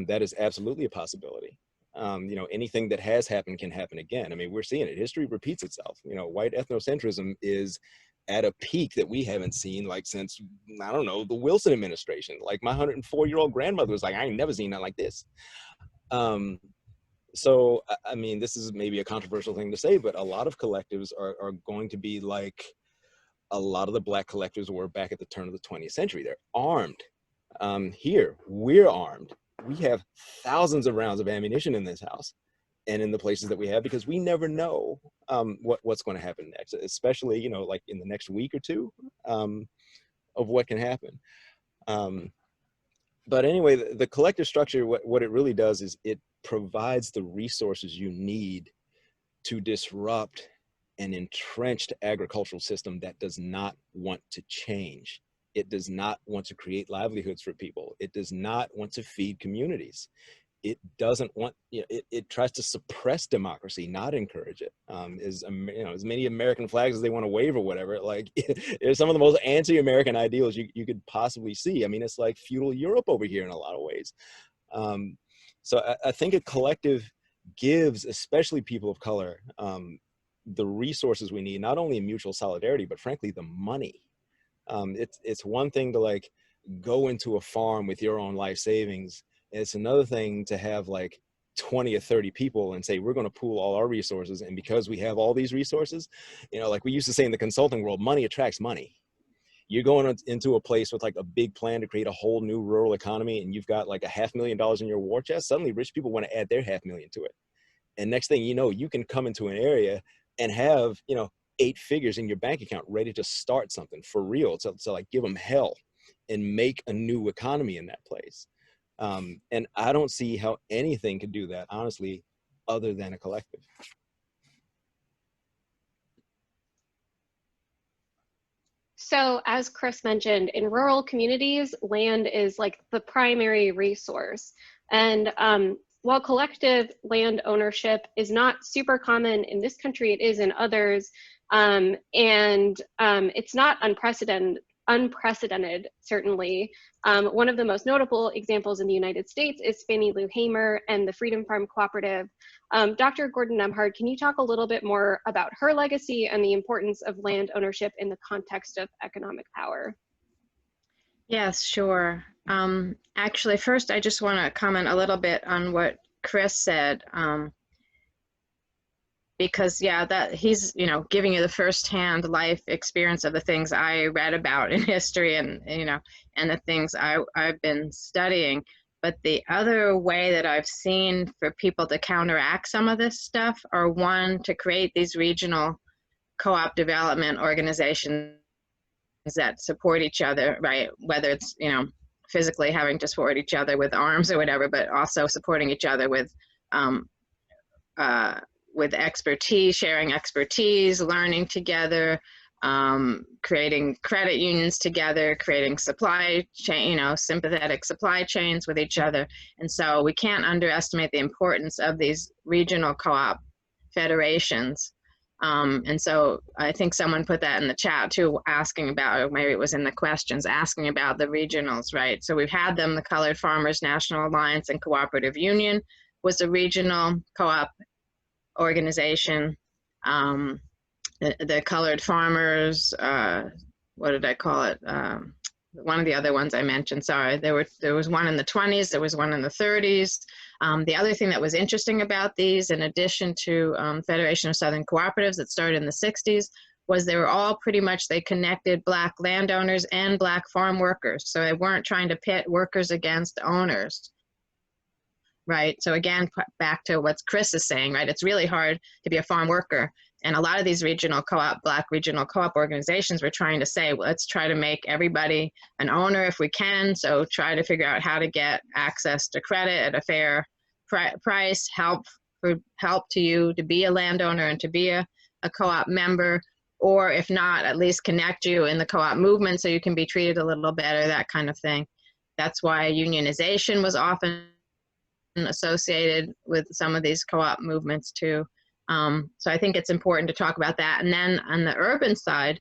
That is absolutely a possibility. You know, anything that has happened can happen again. I mean, we're seeing it. History repeats itself. You know, white ethnocentrism is at a peak that we haven't seen like since, I don't know, the Wilson administration. Like my 104-year-old grandmother was like, I ain't never seen nothing like this. So, I mean, this is maybe a controversial thing to say, but a lot of collectives are going to be like a lot of the Black collectives were back at the turn of the 20th century. They're armed. Here, we're armed. We have thousands of rounds of ammunition in this house and in the places that we have, because we never know what's going to happen next, especially, you know, like in the next week or two, of what can happen. But anyway, the collective structure, what it really does is it provides the resources you need to disrupt an entrenched agricultural system that does not want to change. It does not want to create livelihoods for people. It does not want to feed communities. It doesn't want, you know, it tries to suppress democracy, not encourage it. You know, as many American flags as they want to wave or whatever, like it's some of the most anti-American ideals you could possibly see. I mean, it's like feudal Europe over here in a lot of ways. So I think a collective gives, especially people of color, the resources we need, not only in mutual solidarity, but frankly, the money. It's one thing to like go into a farm with your own life savings. It's another thing to have like 20 or 30 people and say, we're going to pool all our resources. And because we have all these resources, you know, like we used to say in the consulting world, money attracts money. You're going into a place with like a big plan to create a whole new rural economy, and you've got like $500,000 in your war chest. Suddenly rich people want to add their $500,000 to it. And next thing you know, you can come into an area and have, 8 figures in your bank account ready to start something for real. So like give them hell and make a new economy in that place. And I don't see how anything could do that, honestly, other than a collective. So as Chris mentioned, in rural communities, land is like the primary resource. And while collective land ownership is not super common in this country, it is in others. It's not unprecedented, certainly. One of the most notable examples in the United States is Fannie Lou Hamer and the Freedom Farm Cooperative. Dr. Gordon Nembhard, can you talk a little bit more about her legacy and the importance of land ownership in the context of economic power? Yes, sure. Actually, first, I just want to comment a little bit on what Chris said, because yeah, that he's, giving you the firsthand life experience of the things I read about in history and, and the things I've been studying. But the other way that I've seen for people to counteract some of this stuff are, one, to create these regional co-op development organizations that support each other, right? Whether it's, physically having to support each other with arms or whatever, but also supporting each other with expertise, sharing expertise, learning together, creating credit unions together, creating supply chain, sympathetic supply chains with each other. And so we can't underestimate the importance of these regional co-op federations. And so I think someone put that in the chat too, asking about, or maybe it was in the questions, asking about the regionals, right? So we've had them. The Colored Farmers National Alliance and Cooperative Union was a regional co-op organization. The Colored Farmers, what did I call it? One of the other ones I mentioned, sorry, there was one in the 20s, there was one in the 30s. The other thing that was interesting about these, in addition to Federation of Southern Cooperatives that started in the 60s, was they were all pretty much, they connected Black landowners and Black farm workers. So they weren't trying to pit workers against owners, right? So again, back to what Chris is saying, right? It's really hard to be a farm worker. And a lot of these regional co-op, Black regional co-op organizations were trying to say, well, let's try to make everybody an owner if we can. So try to figure out how to get access to credit at a fair price, help to you to be a landowner and to be a co-op member, or if not, at least connect you in the co-op movement so you can be treated a little better, that kind of thing. That's why unionization was often associated with some of these co-op movements too. So I think it's important to talk about that. And then on the urban side,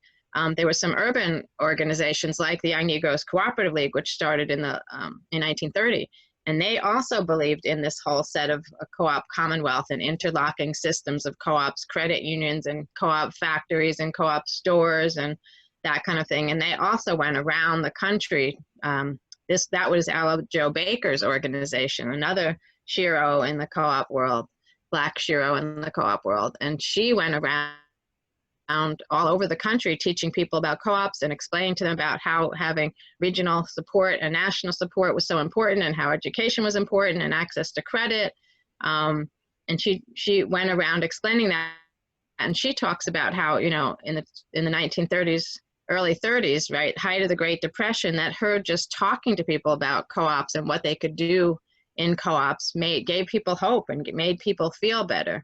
there were some urban organizations like the Young Negroes Cooperative League, which started in 1930. And they also believed in this whole set of a co-op commonwealth and interlocking systems of co-ops, credit unions, and co-op factories and co-op stores and that kind of thing. And they also went around the country. That was Ella Jo Baker's organization, another Shiro in the co-op world. Black Shiro in the co-op world. And she went around all over the country teaching people about co-ops and explaining to them about how having regional support and national support was so important and how education was important and access to credit. And she went around explaining that. And she talks about how, in the 1930s, early 30s, right, height of the Great Depression, that her just talking to people about co-ops and what they could do in co-ops gave people hope and made people feel better.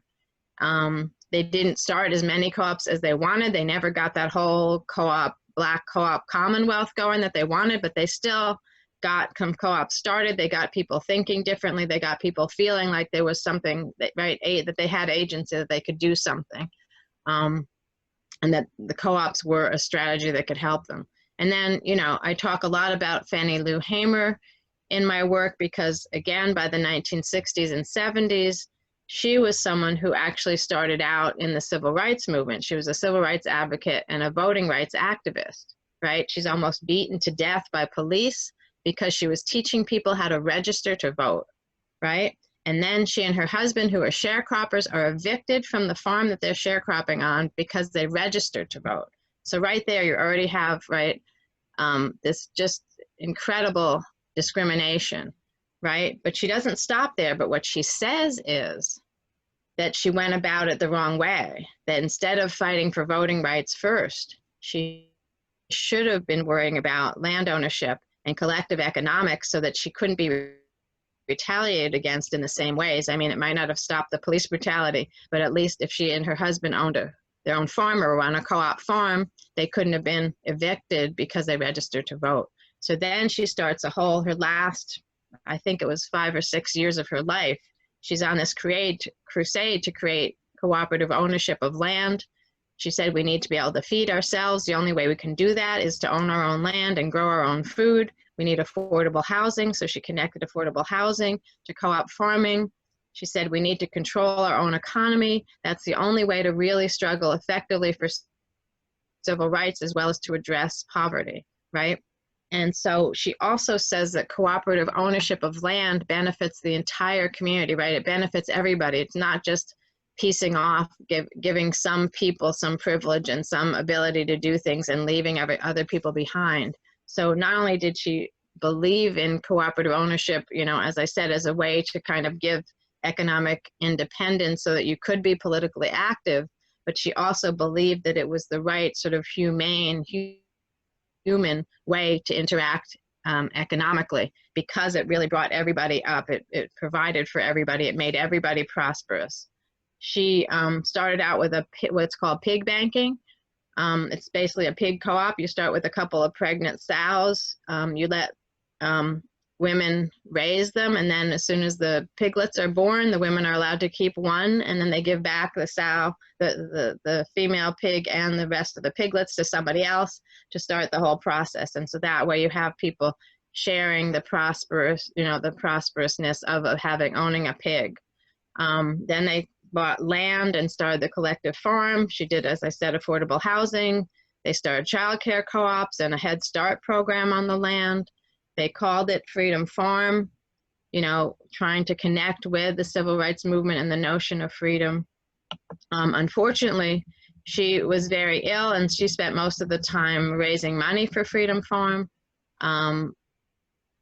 They didn't start as many co-ops as they wanted. They never got that whole co-op, Black co-op commonwealth going that they wanted, but they still got co-ops started. They got people thinking differently. They got people feeling like there was something, right, that they had agency, that they could do something. And that the co-ops were a strategy that could help them. And then, I talk a lot about Fannie Lou Hamer in my work because, again, by the 1960s and 70s, she was someone who actually started out in the civil rights movement. She was a civil rights advocate and a voting rights activist, right? She's almost beaten to death by police because she was teaching people how to register to vote, right? And then she and her husband, who are sharecroppers, are evicted from the farm that they're sharecropping on because they registered to vote. So right there, you already have, right, this just incredible discrimination, right? But she doesn't stop there. But what she says is that she went about it the wrong way, that instead of fighting for voting rights first, she should have been worrying about land ownership and collective economics so that she couldn't be retaliated against in the same ways. I mean, it might not have stopped the police brutality, but at least if she and her husband owned their own farm or were on a co-op farm, they couldn't have been evicted because they registered to vote. So then she starts her last, I think it was 5 or 6 years of her life, she's on this crusade to create cooperative ownership of land. She said we need to be able to feed ourselves. The only way we can do that is to own our own land and grow our own food. We need affordable housing, so she connected affordable housing to co-op farming. She said we need to control our own economy. That's the only way to really struggle effectively for civil rights as well as to address poverty, right? And so she also says that cooperative ownership of land benefits the entire community, right? It benefits everybody. It's not just piecing off, giving some people some privilege and some ability to do things and leaving other people behind. So not only did she believe in cooperative ownership, you know, as I said, as a way to kind of give economic independence so that you could be politically active, but she also believed that it was the right sort of human way to interact economically, because it really brought everybody up. It provided for everybody. It made everybody prosperous. She started out with what's called pig banking. It's basically a pig co-op. You start with a couple of pregnant sows. You let women raise them, and then as soon as the piglets are born, the women are allowed to keep one, and then they give back the sow, the female pig and the rest of the piglets to somebody else to start the whole process. And so that way you have people sharing the prosperousness of owning a pig. Then they bought land and started the collective farm. She did, as I said, affordable housing. They started childcare co-ops and a Head Start program on the land. They called it Freedom Farm, you know, trying to connect with the civil rights movement and the notion of freedom. Unfortunately, she was very ill and she spent most of the time raising money for Freedom Farm.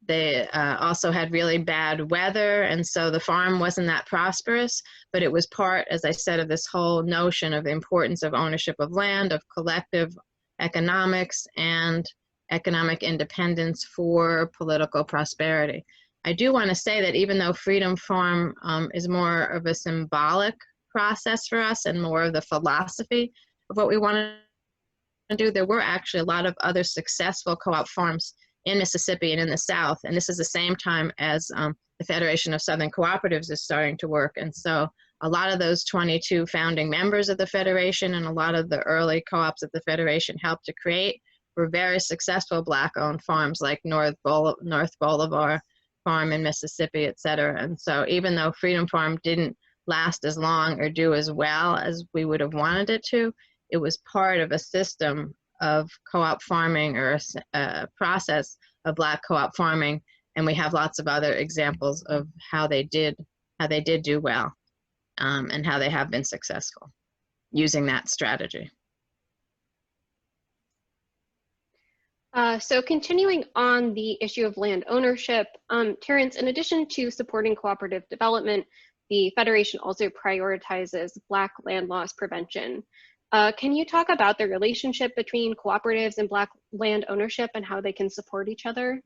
They also had really bad weather, and so the farm wasn't that prosperous, but it was part, as I said, of this whole notion of the importance of ownership of land, of collective economics, and economic independence for political prosperity. I do want to say that even though Freedom Farm is more of a symbolic process for us and more of the philosophy of what we want to do, there were actually a lot of other successful co-op farms in Mississippi and in the South. And this is the same time as the Federation of Southern Cooperatives is starting to work. And so a lot of those 22 founding members of the Federation and a lot of the early co-ops that the Federation helped to create were very successful Black-owned farms like North Bolivar Farm in Mississippi, et cetera. And so even though Freedom Farm didn't last as long or do as well as we would have wanted it to, it was part of a system of co-op farming or a process of Black co-op farming, and we have lots of other examples of how they did do well, and how they have been successful using that strategy. So continuing on the issue of land ownership, Terrence, in addition to supporting cooperative development, the Federation also prioritizes Black land loss prevention. Can you talk about the relationship between cooperatives and Black land ownership and how they can support each other?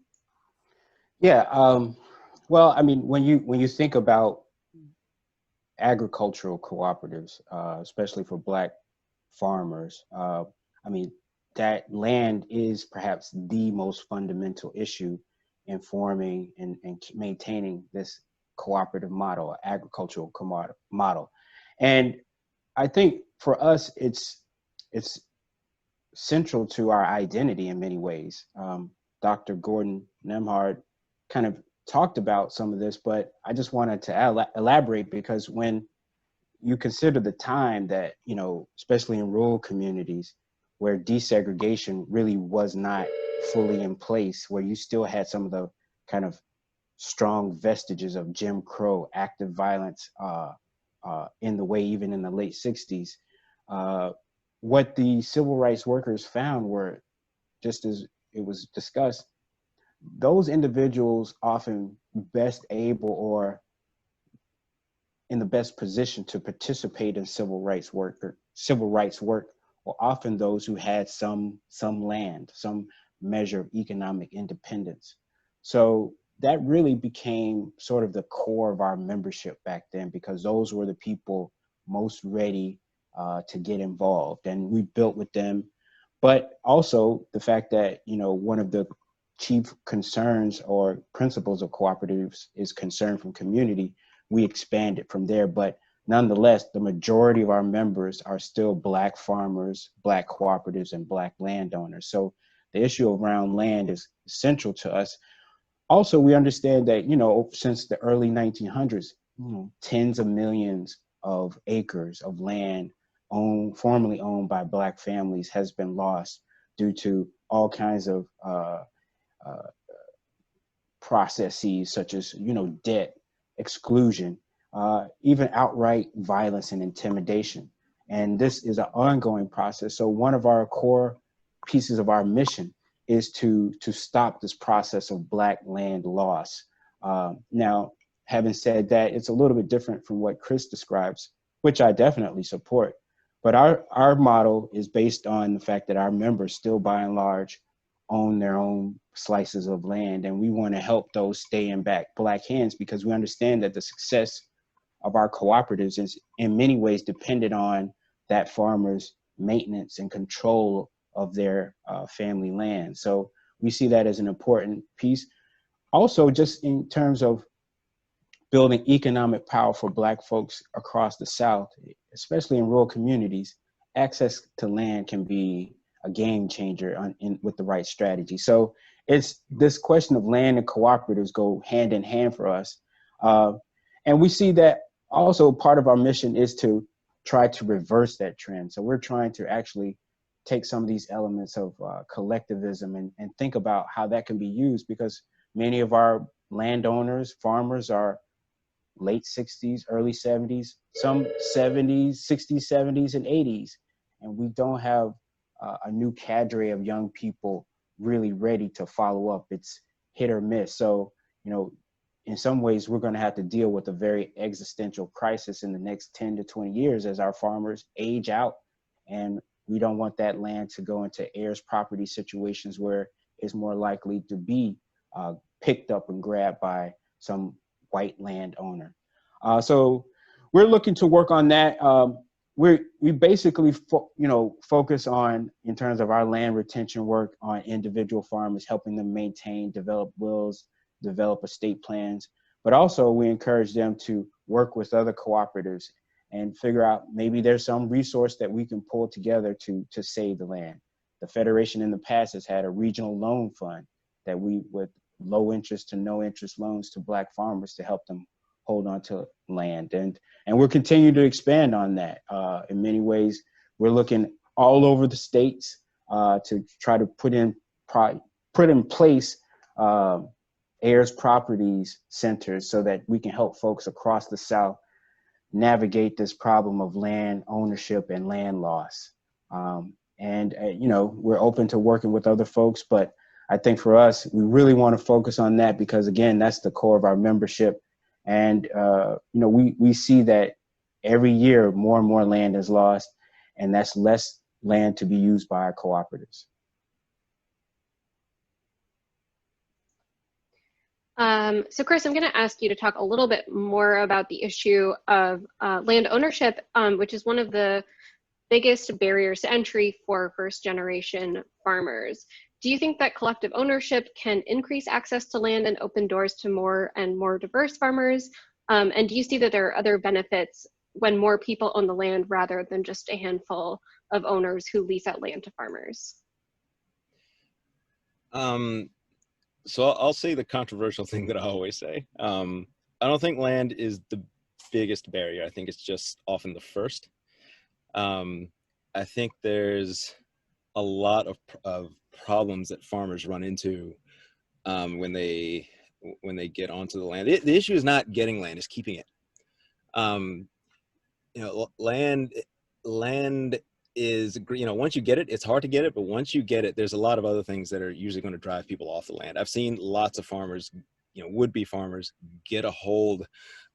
Yeah, well, I mean, when you think about agricultural cooperatives, especially for Black farmers, I mean, that land is perhaps the most fundamental issue in forming and maintaining this cooperative model, agricultural model. And I think for us, it's central to our identity in many ways. Dr. Gordon Nembhard kind of talked about some of this, but I just wanted to elaborate, because when you consider the time that, you know, especially in rural communities where desegregation really was not fully in place, where you still had some of the kind of strong vestiges of Jim Crow, active violence in the way, even in the late 60s, what the civil rights workers found were just as it was discussed, those individuals often best able or in the best position to participate in civil rights work were often those who had some land, some measure of economic independence. So that really became sort of the core of our membership back then, because those were the people most ready to get involved, and we built with them. But also the fact that, you know, one of the chief concerns or principles of cooperatives is concern from community, we expanded from there. But nonetheless, the majority of our members are still Black farmers, Black cooperatives, and Black landowners. So the issue around land is central to us. Also, we understand that, you know, since the early 1900s, you know, tens of millions of acres of land formerly owned by Black families has been lost due to all kinds of processes, such as, you know, debt, exclusion, even outright violence and intimidation. And this is an ongoing process. So one of our core pieces of our mission is to stop this process of Black land loss. Now, having said that, it's a little bit different from what Chris describes, which I definitely support. But our model is based on the fact that our members still, by and large, own their own slices of land, and we want to help those stay in Black hands, because we understand that the success of our cooperatives is in many ways dependent on that farmer's maintenance and control of their family land. So we see that as an important piece. Also, just in terms of building economic power for Black folks across the South, especially in rural communities, access to land can be a game changer with the right strategy. So it's this question of land and cooperatives go hand in hand for us. And we see that also part of our mission is to try to reverse that trend. So we're trying to actually take some of these elements of collectivism and think about how that can be used, because many of our landowners, farmers are late 60s, early 70s, some 70s, 60s, 70s, and 80s. And we don't have a new cadre of young people really ready to follow up. It's hit or miss. So, you know, in some ways, we're going to have to deal with a very existential crisis in the next 10 to 20 years as our farmers age out. And we don't want that land to go into heirs property situations where it's more likely to be picked up and grabbed by some white landowner. So we're looking to work on that. We basically focus on, in terms of our land retention work, on individual farmers, helping them maintain, develop wills, develop estate plans, but also we encourage them to work with other cooperatives and figure out maybe there's some resource that we can pull together to save the land. The Federation in the past has had a regional loan fund that we, with low interest to no interest loans to Black farmers, to help them hold on to land. And we're continuing to expand on that. In many ways, we're looking all over the states to try to put in place heirs properties centers so that we can help folks across the South navigate this problem of land ownership and land loss. We're open to working with other folks, but I think for us, we really want to focus on that because, again, that's the core of our membership. And, we see that every year more and more land is lost, and that's less land to be used by our cooperatives. So Chris, I'm going to ask you to talk a little bit more about the issue of land ownership, which is one of the biggest barriers to entry for first-generation farmers. Do you think that collective ownership can increase access to land and open doors to more and more diverse farmers? And do you see that there are other benefits when more people own the land rather than just a handful of owners who lease out land to farmers? So I'll say the controversial thing that I always say. I don't think land is the biggest barrier. I think it's just often the first. I think there's a lot of problems that farmers run into when they get onto the land. The issue is not getting land; it's keeping it. Land is, you know, once you get it, it's hard to get it, but once you get it, there's a lot of other things that are usually going to drive people off the land. I've seen lots of farmers, you know, would-be farmers, get a hold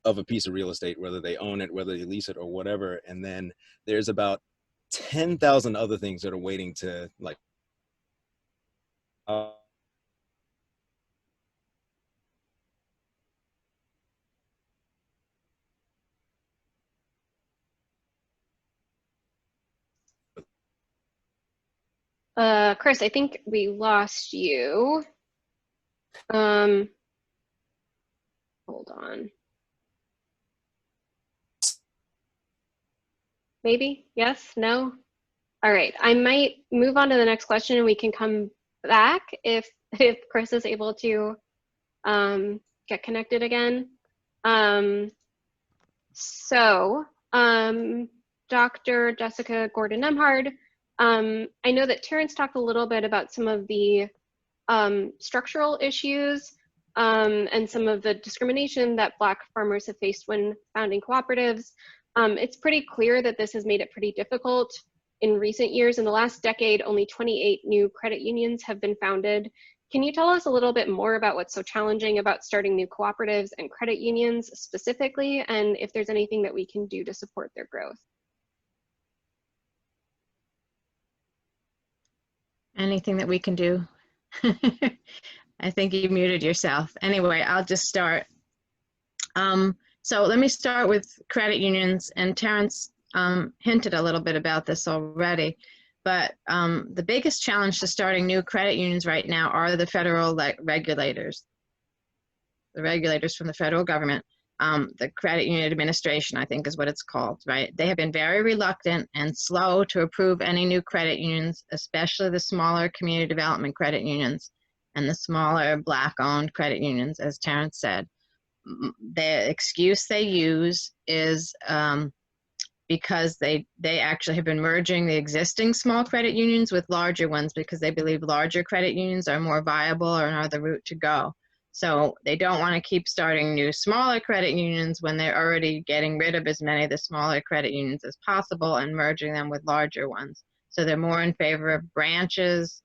of a piece of real estate, whether they own it, whether they lease it or whatever, and then there's about 10,000 other things that are waiting to, like, Chris, I think we lost you. Hold on. Maybe? Yes? No? All right. I might move on to the next question and we can come back if Chris is able to get connected again. Dr. Jessica Gordon-Nemhard, I know that Terrence talked a little bit about some of the structural issues and some of the discrimination that Black farmers have faced when founding cooperatives. It's pretty clear that this has made it pretty difficult in recent years. In the last decade, only 28 new credit unions have been founded. Can you tell us a little bit more about what's so challenging about starting new cooperatives and credit unions specifically, and if there's anything that we can do to support their growth? Anything that we can do? I think you muted yourself. Anyway, I'll just start. So let me start with credit unions, and Terrence hinted a little bit about this already, but the biggest challenge to starting new credit unions right now are the federal regulators, the regulators from the federal government. The Credit Union Administration, I think is what it's called, right? They have been very reluctant and slow to approve any new credit unions, especially the smaller community development credit unions and the smaller Black-owned credit unions, as Terrence said. The excuse they use is because they actually have been merging the existing small credit unions with larger ones because they believe larger credit unions are more viable and are the route to go. So they don't want to keep starting new smaller credit unions when they're already getting rid of as many of the smaller credit unions as possible and merging them with larger ones. So they're more in favor of branches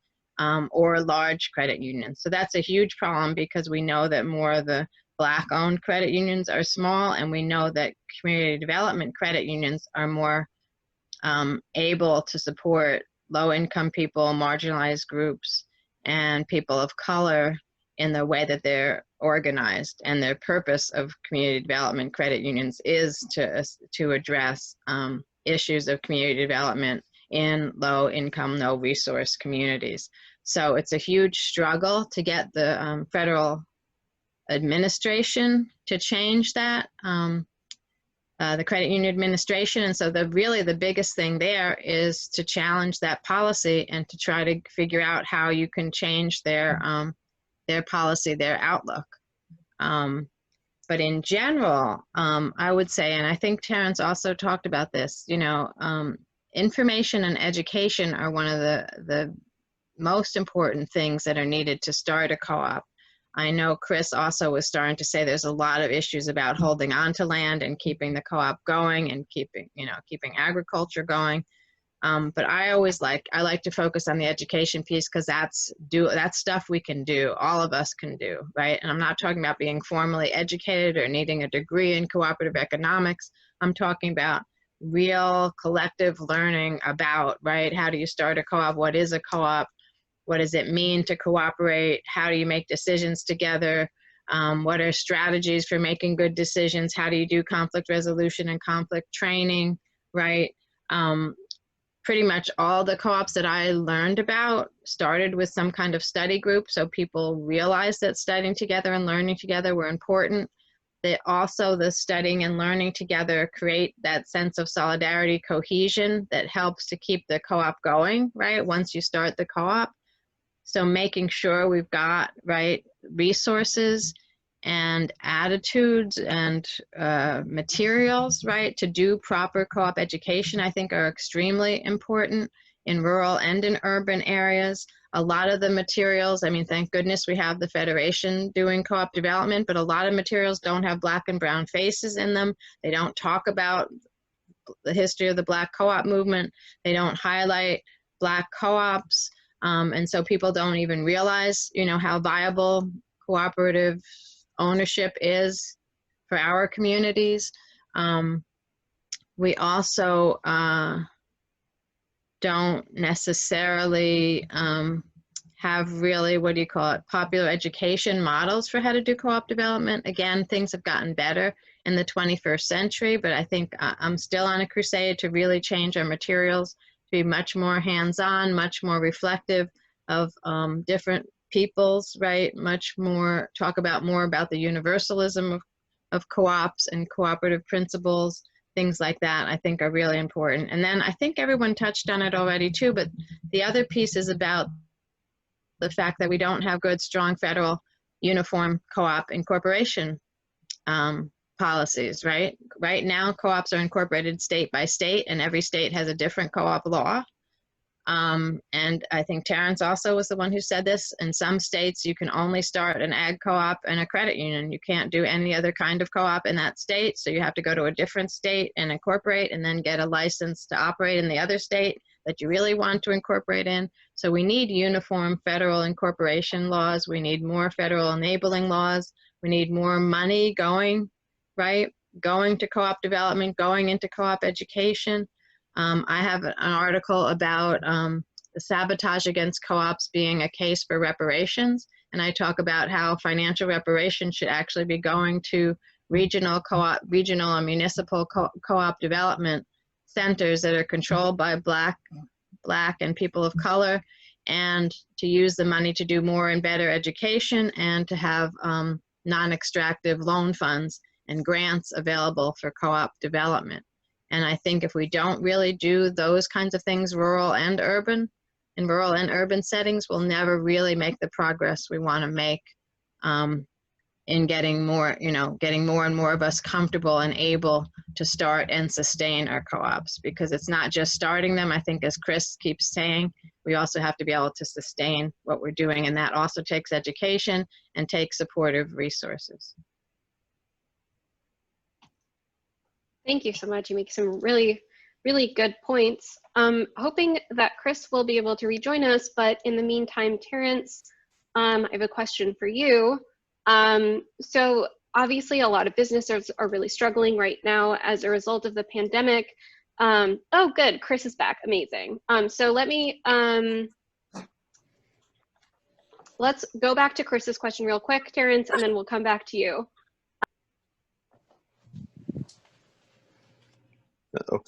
or large credit unions. So that's a huge problem because we know that more of the Black-owned credit unions are small, and we know that community development credit unions are more able to support low-income people, marginalized groups, and people of color in the way that they're organized. And their purpose of community development credit unions is to address issues of community development in low-income, no-resource communities. So it's a huge struggle to get the federal administration to change that, the credit union administration. And so really the biggest thing there is to challenge that policy and to try to figure out how you can change their policy, their outlook. But in general, I would say, and I think Terrence also talked about this, you know, information and education are one of the most important things that are needed to start a co-op. I know Chris also was starting to say there's a lot of issues about holding on to land and keeping the co-op going and keeping agriculture going. But I like to focus on the education piece because that's stuff we can do, all of us can do, right? And I'm not talking about being formally educated or needing a degree in cooperative economics. I'm talking about real collective learning about, right? How do you start a co-op? What is a co-op? What does it mean to cooperate? How do you make decisions together? What are strategies for making good decisions? How do you do conflict resolution and conflict training, right? Pretty much all the co-ops that I learned about started with some kind of study group, so people realized that studying together and learning together were important. The studying and learning together create that sense of solidarity, cohesion that helps to keep the co-op going, right, once you start the co-op. So making sure we've got, right, resources and attitudes and materials, right, to do proper co-op education, I think are extremely important in rural and in urban areas. A lot of the materials, I mean, thank goodness we have the Federation doing co-op development, but a lot of materials don't have Black and brown faces in them. They don't talk about the history of the Black co-op movement. They don't highlight Black co-ops. And so people don't even realize, you know, how viable cooperative ownership is for our communities. We also don't necessarily have really, what do you call it, popular education models for how to do co-op development. Again, things have gotten better in the 21st century, but I think I'm still on a crusade to really change our materials, to be much more hands-on, much more reflective of different peoples, right? Much more, talk about more about the universalism of co-ops and cooperative principles. Things like that I think are really important. And then I think everyone touched on it already too, but the other piece is about the fact that we don't have good, strong federal uniform co-op incorporation policies, right? Right now, co-ops are incorporated state by state, and every state has a different co-op law. And I think Terrence also was the one who said this. In some states, you can only start an ag co-op and a credit union. You can't do any other kind of co-op in that state. So you have to go to a different state and incorporate and then get a license to operate in the other state that you really want to incorporate in. So we need uniform federal incorporation laws. We need more federal enabling laws. We need more money going, right? Going to co-op development, going into co-op education. I have an article about the sabotage against co-ops being a case for reparations. And I talk about how financial reparations should actually be going to regional co-op, regional and municipal co-op development centers that are controlled by Black and people of color, and to use the money to do more and better education, and to have non-extractive loan funds and grants available for co-op development. And I think if we don't really do those kinds of things, rural and urban, in rural and urban settings, we'll never really make the progress we want to make in getting more, you know, getting more and more of us comfortable and able to start and sustain our co-ops, because it's not just starting them. I think, as Chris keeps saying, we also have to be able to sustain what we're doing, and that also takes education and takes supportive resources. Thank you so much. You make some really, really good points. Hoping that Chris will be able to rejoin us, but in the meantime, Terrence, I have a question for you. So obviously a lot of businesses are really struggling right now as a result of the pandemic. Oh, good, Chris is back, amazing. So let's go back to Chris's question real quick, Terrence, and then we'll come back to you. Uh-oh.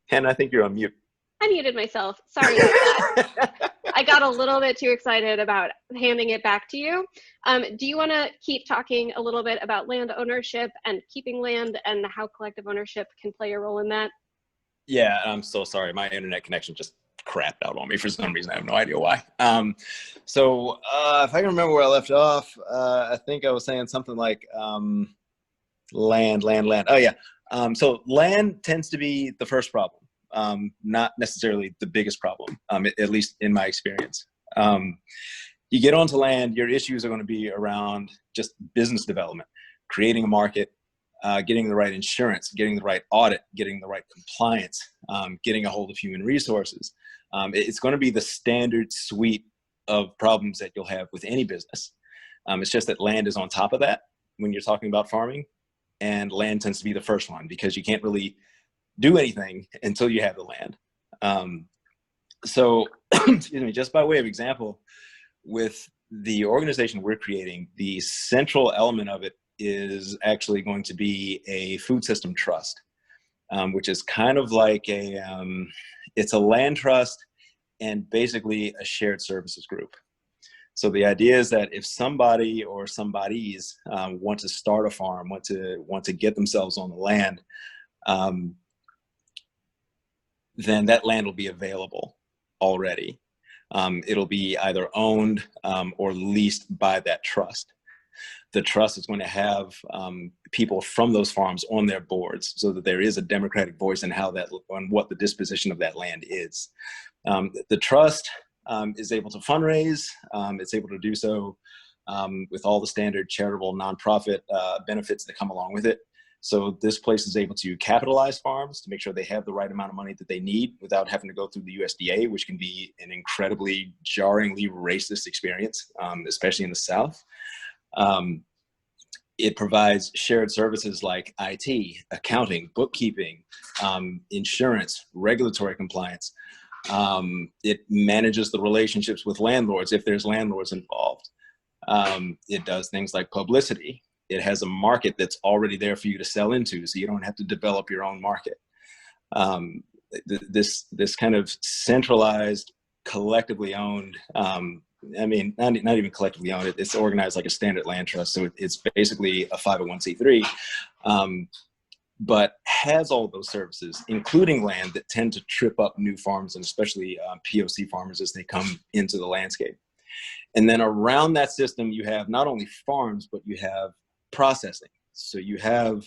Hannah, I think you're on mute. I muted myself, sorry about that. I got a little bit too excited about handing it back to you. Do you want to keep talking a little bit about land ownership and keeping land and how collective ownership can play a role in that? Yeah, I'm so sorry. My internet connection just crapped out on me for some reason. I have no idea why. So if I can remember where I left off, I think I was saying something like land. Oh yeah. So land tends to be the first problem. Not necessarily the biggest problem, at least in my experience. You get onto land, your issues are going to be around just business development, creating a market, getting the right insurance, getting the right audit, getting the right compliance, getting a hold of human resources. It's going to be the standard suite of problems that you'll have with any business. It's just that land is on top of that when you're talking about farming, and land tends to be the first one because you can't really do anything until you have the land. So, excuse me, just by way of example, with the organization we're creating, the central element of it is actually going to be a food system trust, which is kind of like it's a land trust and basically a shared services group. So the idea is that if somebody or somebodies want to start a farm, want to get themselves on the land, then that land will be available already. It'll be either owned or leased by that trust. The trust is going to have people from those farms on their boards, so that there is a democratic voice in on what the disposition of that land is. The trust is able to fundraise. It's able to do so with all the standard charitable nonprofit benefits that come along with it. So this place is able to capitalize farms to make sure they have the right amount of money that they need without having to go through the USDA, which can be an incredibly jarringly racist experience, especially in the South. It provides shared services like IT, accounting, bookkeeping, insurance, regulatory compliance. It manages the relationships with landlords if there's landlords involved. It does things like publicity. It has a market that's already there for you to sell into, so you don't have to develop your own market. This kind of centralized, collectively owned, I mean, not even collectively owned, it's organized like a standard land trust, so it's basically a 501c3, but has all those services, including land, that tend to trip up new farms, and especially POC farmers as they come into the landscape. And then around that system, you have not only farms, but you have processing. So you have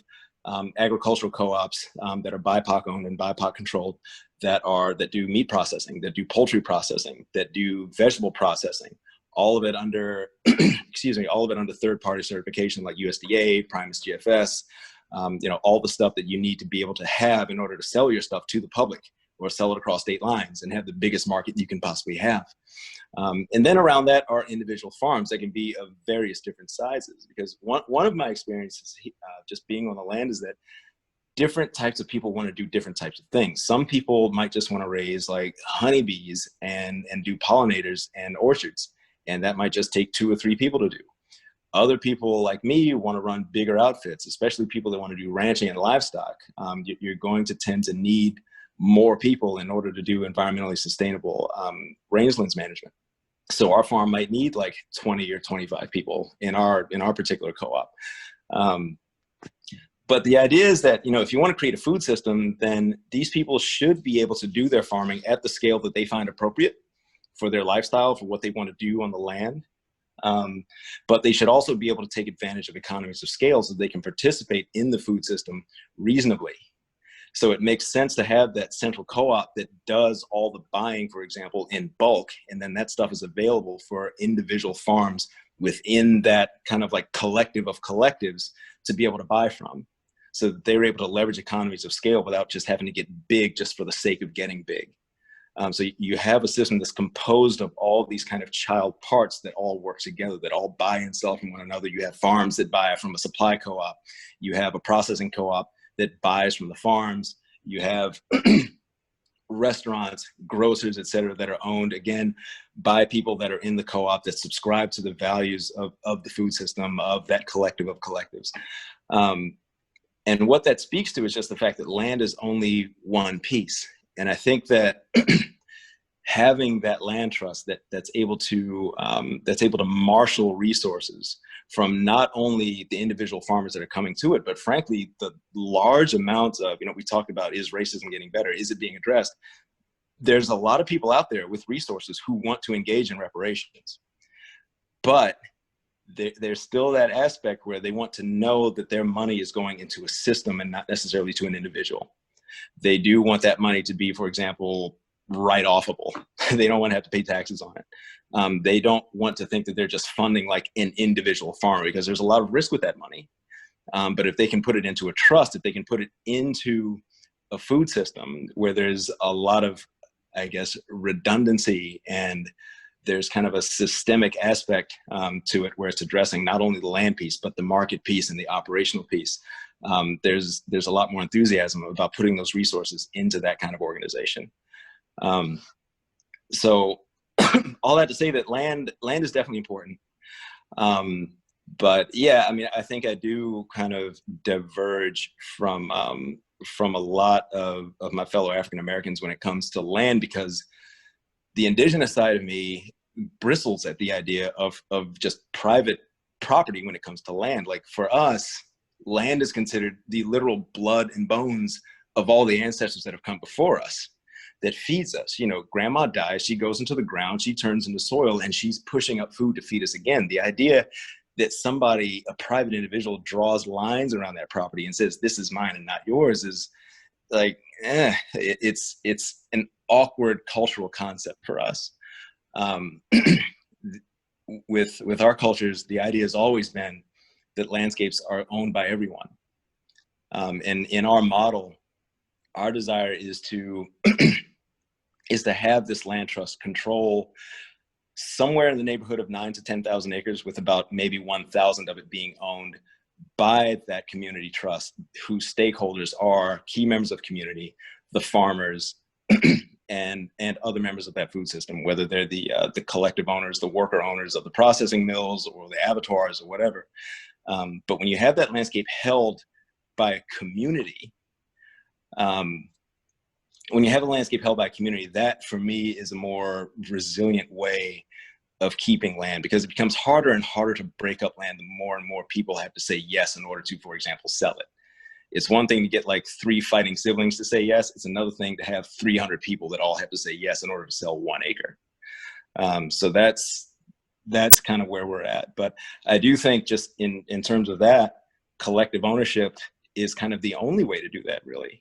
agricultural co-ops that are BIPOC owned and BIPOC controlled, that do meat processing, that do poultry processing, that do vegetable processing, all of it under all of it under third-party certification like USDA, Primus GFS, all the stuff that you need to be able to have in order to sell your stuff to the public or sell it across state lines and have the biggest market you can possibly have. And then around that are individual farms that can be of various different sizes, because one of my experiences just being on the land is that different types of people want to do different types of things. Some people might just want to raise like honeybees and do pollinators and orchards, and that might just take 2 or 3 people to do. Other people like me want to run bigger outfits, especially people that want to do ranching and livestock. You're going to tend to need more people in order to do environmentally sustainable rangelands management. So our farm might need like 20 or 25 people in our particular co-op. But the idea is that, if you want to create a food system, then these people should be able to do their farming at the scale that they find appropriate for their lifestyle, for what they want to do on the land. But they should also be able to take advantage of economies of scale so they can participate in the food system reasonably. So it makes sense to have that central co-op that does all the buying, for example, in bulk, and then that stuff is available for individual farms within that kind of like collective of collectives to be able to buy from, so that they're able to leverage economies of scale without just having to get big just for the sake of getting big. So you have a system that's composed of all these kind of child parts that all work together, that all buy and sell from one another. You have farms that buy from a supply co-op. You have a processing co-op that buys from the farms. You have restaurants, grocers, et cetera, that are owned, again, by people that are in the co-op that subscribe to the values of the food system, of that collective of collectives. And what that speaks to is just the fact that land is only one piece. And I think that having that land trust that's able to marshal resources from not only the individual farmers that are coming to it, but frankly, the large amounts of, we talked about, is racism getting better? Is it being addressed? There's a lot of people out there with resources who want to engage in reparations, but there's still that aspect where they want to know that their money is going into a system and not necessarily to an individual. They do want that money to be, for example, write-offable. They don't want to have to pay taxes on it. They don't want to think that they're just funding like an individual farmer, because there's a lot of risk with that money. But if they can put it into a trust, if they can put it into a food system where there's a lot of, I guess, redundancy, and there's kind of a systemic aspect to it where it's addressing not only the land piece, but the market piece and the operational piece. There's a lot more enthusiasm about putting those resources into that kind of organization. So all that to say that land is definitely important. But yeah, I mean, I think I do kind of diverge from a lot of my fellow African Americans when it comes to land, because the indigenous side of me bristles at the idea of just private property when it comes to land. Like for us, land is considered the literal blood and bones of all the ancestors that have come before us, that feeds us. Grandma dies, she goes into the ground, she turns into soil, and she's pushing up food to feed us again. The idea that somebody, a private individual, draws lines around that property and says, this is mine and not yours, is like, it's an awkward cultural concept for us. With our cultures, the idea has always been that landscapes are owned by everyone. And in our model, our desire is to is to have this land trust control somewhere in the neighborhood of 9,000 to 10,000 acres, with about maybe 1,000 of it being owned by that community trust, whose stakeholders are key members of community, the farmers, and other members of that food system, whether they're the collective owners, the worker owners of the processing mills or the abattoirs or whatever. But when you have that landscape held by a community, when you have a landscape held by a community, that for me is a more resilient way of keeping land, because it becomes harder and harder to break up land the more and more people have to say yes in order to, for example, sell it. It's one thing to get like 3 fighting siblings to say yes. It's another thing to have 300 people that all have to say yes in order to sell 1 acre. So that's kind of where we're at. But I do think just in terms of that, collective ownership is kind of the only way to do that, really.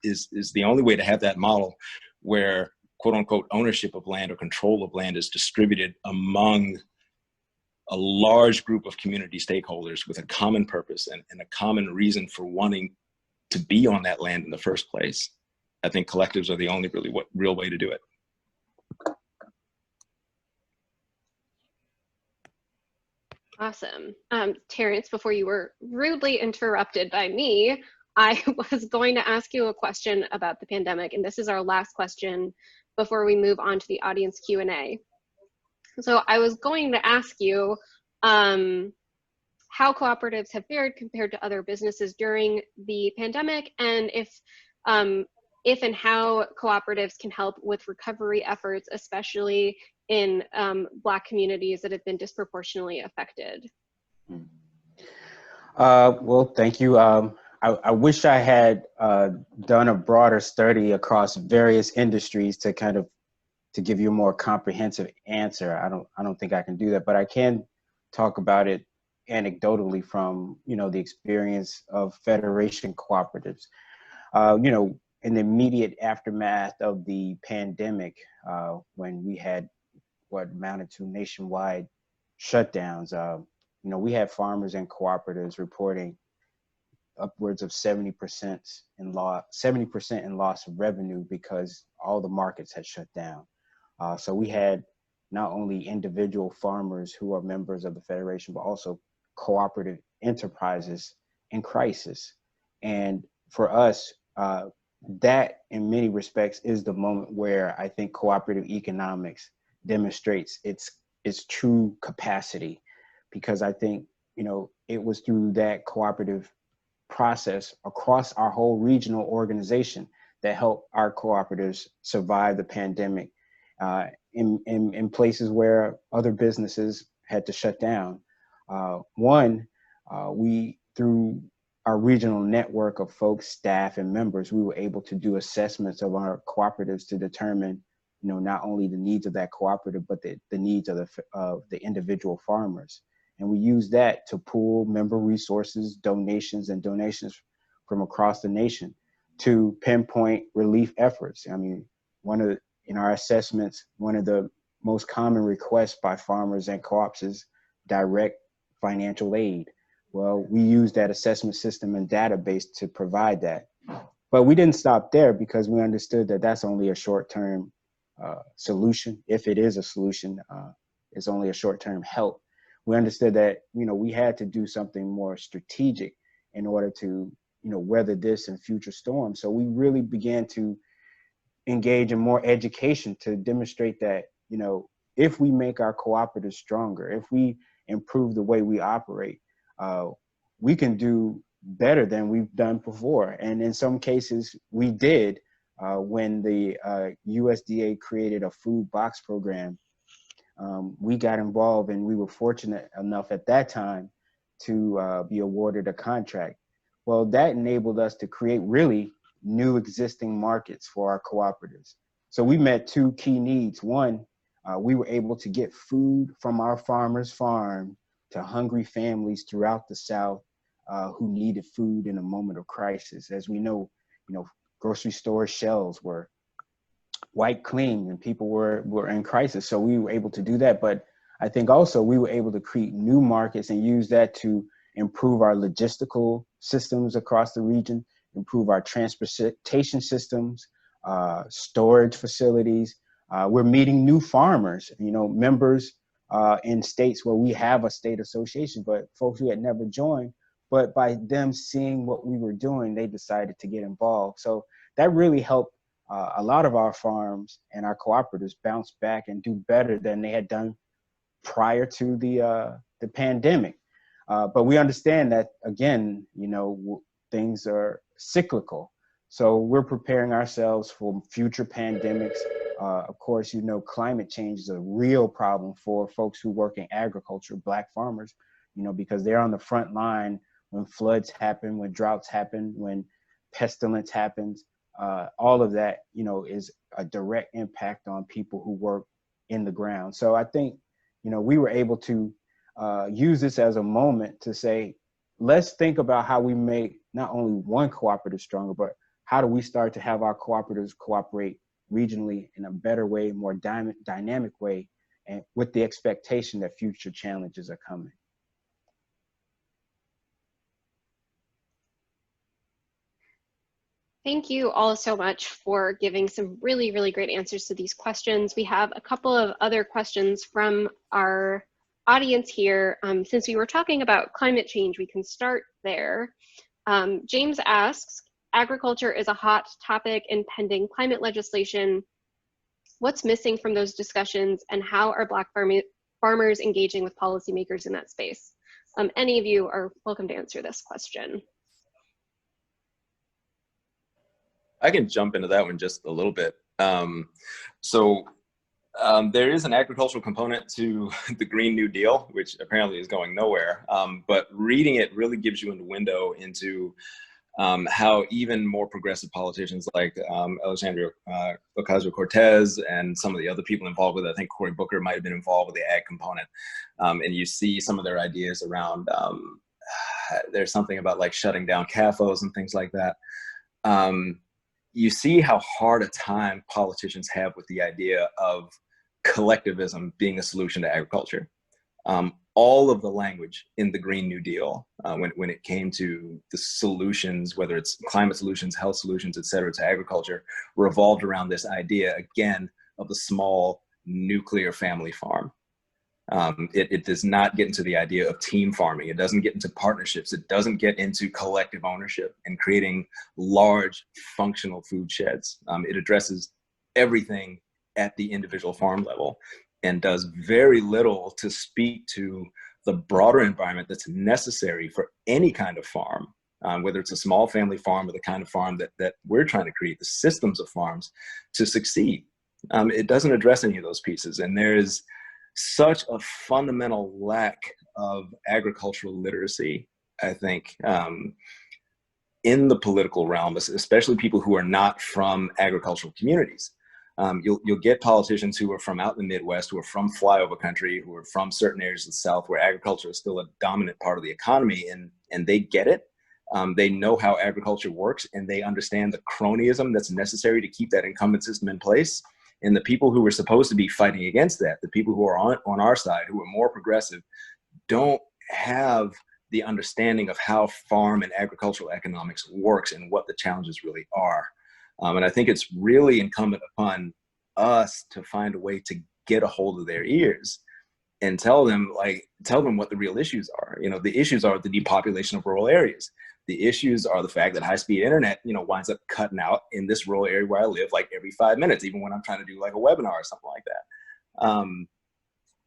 Is the only way to have that model where quote unquote ownership of land or control of land is distributed among a large group of community stakeholders with a common purpose and a common reason for wanting to be on that land in the first place. I think collectives are the only real way to do it. Awesome. Terrence, before you were rudely interrupted by me, I was going to ask you a question about the pandemic, and this is our last question before we move on to the audience Q&A. So I was going to ask you how cooperatives have fared compared to other businesses during the pandemic, and if and how cooperatives can help with recovery efforts, especially in Black communities that have been disproportionately affected. Well, thank you. I wish I had done a broader study across various industries to kind of give you a more comprehensive answer. I don't think I can do that, but I can talk about it anecdotally from the experience of Federation cooperatives. In the immediate aftermath of the pandemic, when we had what amounted to nationwide shutdowns, we had farmers and cooperatives reporting upwards of 70% in loss of revenue because all the markets had shut down. So we had not only individual farmers who are members of the Federation, but also cooperative enterprises in crisis. And for us, that in many respects is the moment where I think cooperative economics demonstrates its true capacity, because I think, it was through that cooperative process across our whole regional organization that helped our cooperatives survive the pandemic in places where other businesses had to shut down. We, through our regional network of folks, staff, and members, we were able to do assessments of our cooperatives to determine, not only the needs of that cooperative, but the needs of the individual farmers. And we use that to pool member resources, donations from across the nation to pinpoint relief efforts. I mean, in our assessments, one of the most common requests by farmers and co-ops is direct financial aid. Well, we use that assessment system and database to provide that. But we didn't stop there, because we understood that that's only a short-term solution. If it is a solution, it's only a short-term help. We understood that, we had to do something more strategic in order to, weather this and future storms. So we really began to engage in more education to demonstrate that, if we make our cooperatives stronger, if we improve the way we operate, we can do better than we've done before. And in some cases we did. When the USDA created a food box program, we got involved, and we were fortunate enough at that time to be awarded a contract. Well, that enabled us to create really new existing markets for our cooperatives. So we met 2 key needs. One, we were able to get food from our farmers' farm to hungry families throughout the South who needed food in a moment of crisis. As we know, grocery store shelves were wiped clean and people were in crisis. So we were able to do that. But I think also we were able to create new markets and use that to improve our logistical systems across the region, improve our transportation systems, storage facilities. We're meeting new farmers, members in states where we have a state association, but folks who had never joined. But by them seeing what we were doing, they decided to get involved. So that really helped a lot of our farms and our cooperatives bounce back and do better than they had done prior to the pandemic. But we understand that, again, things are cyclical. So we're preparing ourselves for future pandemics. Of course, climate change is a real problem for folks who work in agriculture, Black farmers, because they're on the front line when floods happen, when droughts happen, when pestilence happens. All of that, is a direct impact on people who work in the ground. So I think, we were able to use this as a moment to say, let's think about how we make not only one cooperative stronger, but how do we start to have our cooperatives cooperate regionally in a better way, more dynamic way, and with the expectation that future challenges are coming. Thank you all so much for giving some really, really great answers to these questions. We have a couple of other questions from our audience here. Since we were talking about climate change, we can start there. James asks, agriculture is a hot topic in pending climate legislation. What's missing from those discussions, and how are Black farmers engaging with policymakers in that space? Any of you are welcome to answer this question. I can jump into that one just a little bit. There is an agricultural component to the Green New Deal, which apparently is going nowhere. But reading it really gives you a window into how even more progressive politicians like Alexandria Ocasio-Cortez and some of the other people involved with it, I think Cory Booker might have been involved with the ag component. And you see some of their ideas around, there's something about like shutting down CAFOs and things like that. You see how hard a time politicians have with the idea of collectivism being a solution to agriculture. All of the language in the Green New Deal, when it came to the solutions, whether it's climate solutions, health solutions, et cetera, to agriculture, revolved around this idea, again, of the small nuclear family farm. It does not get into the idea of team farming. It doesn't get into partnerships. It doesn't get into collective ownership and creating large functional food sheds. It addresses everything at the individual farm level and does very little to speak to the broader environment that's necessary for any kind of farm, whether it's a small family farm or the kind of farm that we're trying to create, the systems of farms to succeed. It doesn't address any of those pieces. And there is such a fundamental lack of agricultural literacy, I think, in the political realm, especially people who are not from agricultural communities. You'll get politicians who are from out in the Midwest, who are from flyover country, who are from certain areas of the South where agriculture is still a dominant part of the economy, and they get it. They know how agriculture works, and they understand the cronyism that's necessary to keep that incumbent system in place. And the people who are supposed to be fighting against that, the people who are on our side, who are more progressive, don't have the understanding of how farm and agricultural economics works and what the challenges really are. And I think it's really incumbent upon us to find a way to get a hold of their ears and tell them what the real issues are. The issues are the depopulation of rural areas. The issues are the fact that high-speed internet, winds up cutting out in this rural area where I live like every 5 minutes, even when I'm trying to do like a webinar or something like that.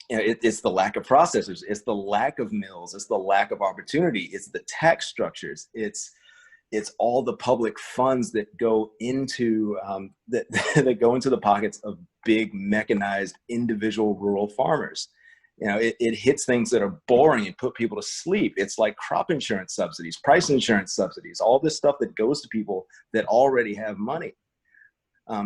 It's the lack of processors. It's the lack of mills. It's the lack of opportunity. It's the tax structures. It's all the public funds that go into that go into the pockets of big mechanized individual rural farmers. It hits things that are boring and put people to sleep. It's like crop insurance subsidies, price insurance subsidies, all this stuff that goes to people that already have money.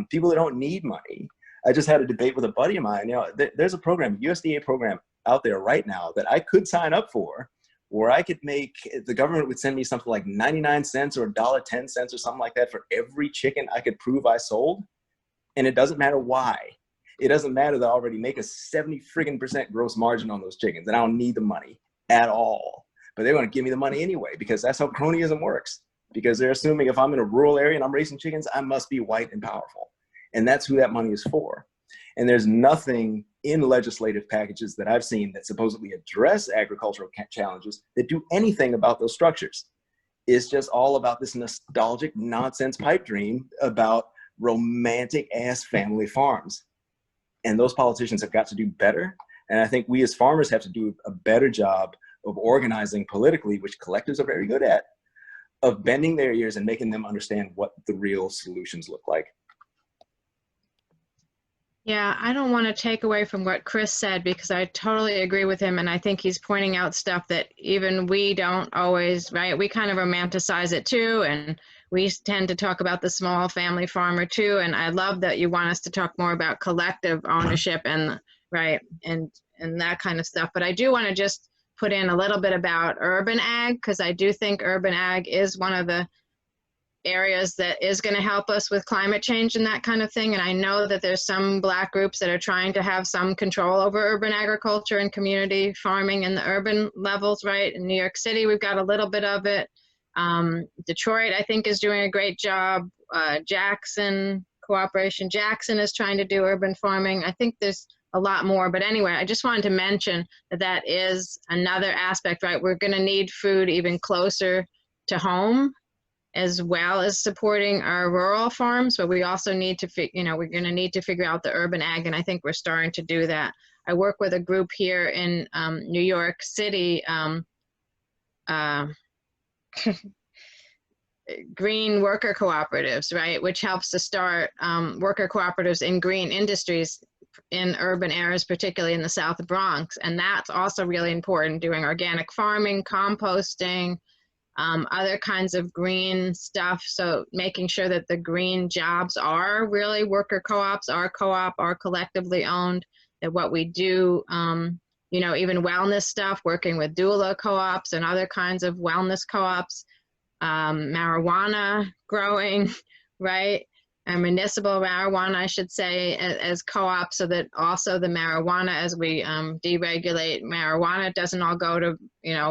People that don't need money. I just had a debate with a buddy of mine. There's a program, USDA program out there right now that I could sign up for, where I could the government would send me something like 99 cents or $1.10 or something like that for every chicken I could prove I sold. And it doesn't matter why. It doesn't matter that I already make a 70% gross margin on those chickens and I don't need the money at all. but they're going to give me the money anyway, because that's how cronyism works. Because they're assuming if I'm in a rural area and I'm raising chickens, I must be white and powerful. And that's who that money is for. And there's nothing in legislative packages that I've seen that supposedly address agricultural challenges that do anything about those structures. It's just all about this nostalgic nonsense pipe dream about romantic ass family farms. And those politicians have got to do better. And I think we as farmers have to do a better job of organizing politically, which collectives are very good at, of bending their ears and making them understand what the real solutions look like. Yeah, I don't want to take away from what Chris said, because I totally agree with him. And I think he's pointing out stuff that even we don't always, right? We kind of romanticize it too. And we tend to talk about the small family farmer too. And I love that you want us to talk more about collective ownership and, right, and that kind of stuff. But I do want to just put in a little bit about urban ag, because I do think urban ag is one of the areas that is going to help us with climate change and that kind of thing. And I know that there's some Black groups that are trying to have some control over urban agriculture and community farming in the urban levels, right? In New York City, we've got a little bit of it. Detroit, I think, is doing a great job. Jackson, Cooperation Jackson is trying to do urban farming. I think there's a lot more, but anyway, I just wanted to mention that that is another aspect, right? We're going to need food even closer to home, as well as supporting our rural farms, but we also need to, we're going to need to figure out the urban ag, and I think we're starting to do that. I work with a group here in New York City, green worker cooperatives, right, which helps to start worker cooperatives in green industries in urban areas, particularly in the South Bronx, and that's also really important, doing organic farming, composting, other kinds of green stuff. So making sure that the green jobs are really worker co-ops, are collectively owned, that what we do, even wellness stuff, working with doula co-ops and other kinds of wellness co-ops, marijuana growing, right? And municipal marijuana, I should say, as co-ops, so that also the marijuana, as we deregulate marijuana, doesn't all go to,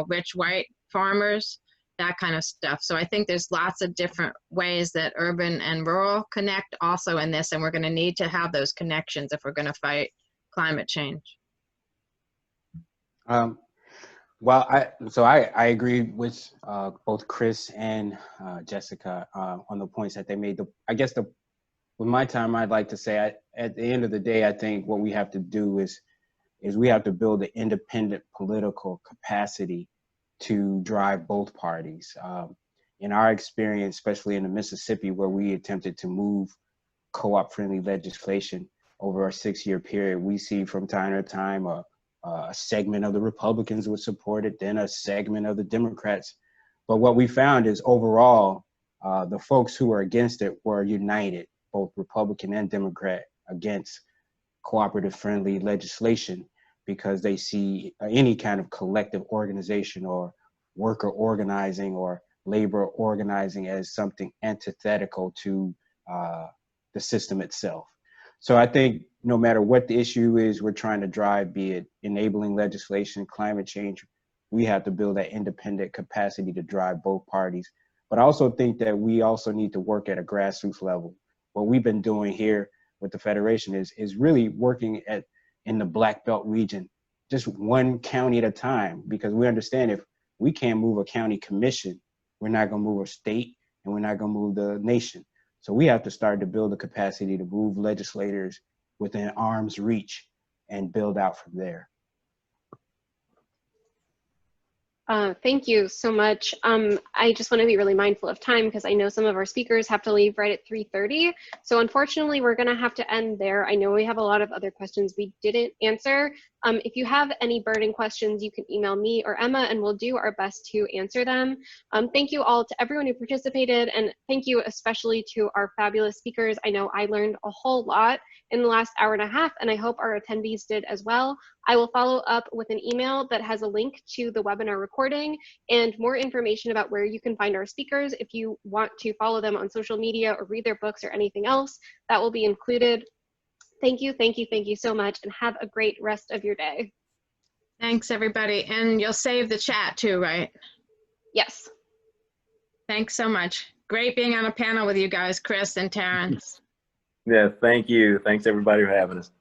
rich white farmers, that kind of stuff. So I think there's lots of different ways that urban and rural connect also in this, and we're going to need to have those connections if we're going to fight climate change. Well, I agree with both Chris and Jessica on the points that they made. With my time, I'd like to say, at the end of the day, I think what we have to do is we have to build an independent political capacity to drive both parties. In our experience, especially in the Mississippi, where we attempted to move co-op friendly legislation over a 6-year period, we see from time to time a segment of the Republicans would support it, then a segment of the Democrats. But what we found is overall, the folks who were against it were united, both Republican and Democrat, against cooperative friendly legislation, because they see any kind of collective organization or worker organizing or labor organizing as something antithetical to the system itself. So I think no matter what the issue is we're trying to drive, be it enabling legislation, climate change, we have to build that independent capacity to drive both parties. But I also think that we also need to work at a grassroots level. What we've been doing here with the Federation is really working in the Black Belt region, just one county at a time, because we understand if we can't move a county commission, we're not going to move a state, and we're not going to move the nation. So we have to start to build the capacity to move legislators within arm's reach and build out from there. Thank you so much. I just want to be really mindful of time, because I know some of our speakers have to leave right at 3:30. So unfortunately, we're going to have to end there. I know we have a lot of other questions we didn't answer. If you have any burning questions, you can email me or Emma, and we'll do our best to answer them. Thank you all to everyone who participated, and thank you especially to our fabulous speakers. I know I learned a whole lot in the last hour and a half, and I hope our attendees did as well. I will follow up with an email that has a link to the webinar recording and more information about where you can find our speakers. If you want to follow them on social media or read their books or anything else, that will be included. Thank you so much, and have a great rest of your day. Thanks, everybody. And you'll save the chat too, right? Yes. Thanks so much. Great being on a panel with you guys, Chris and Terrence. Yeah, thank you. Thanks everybody for having us.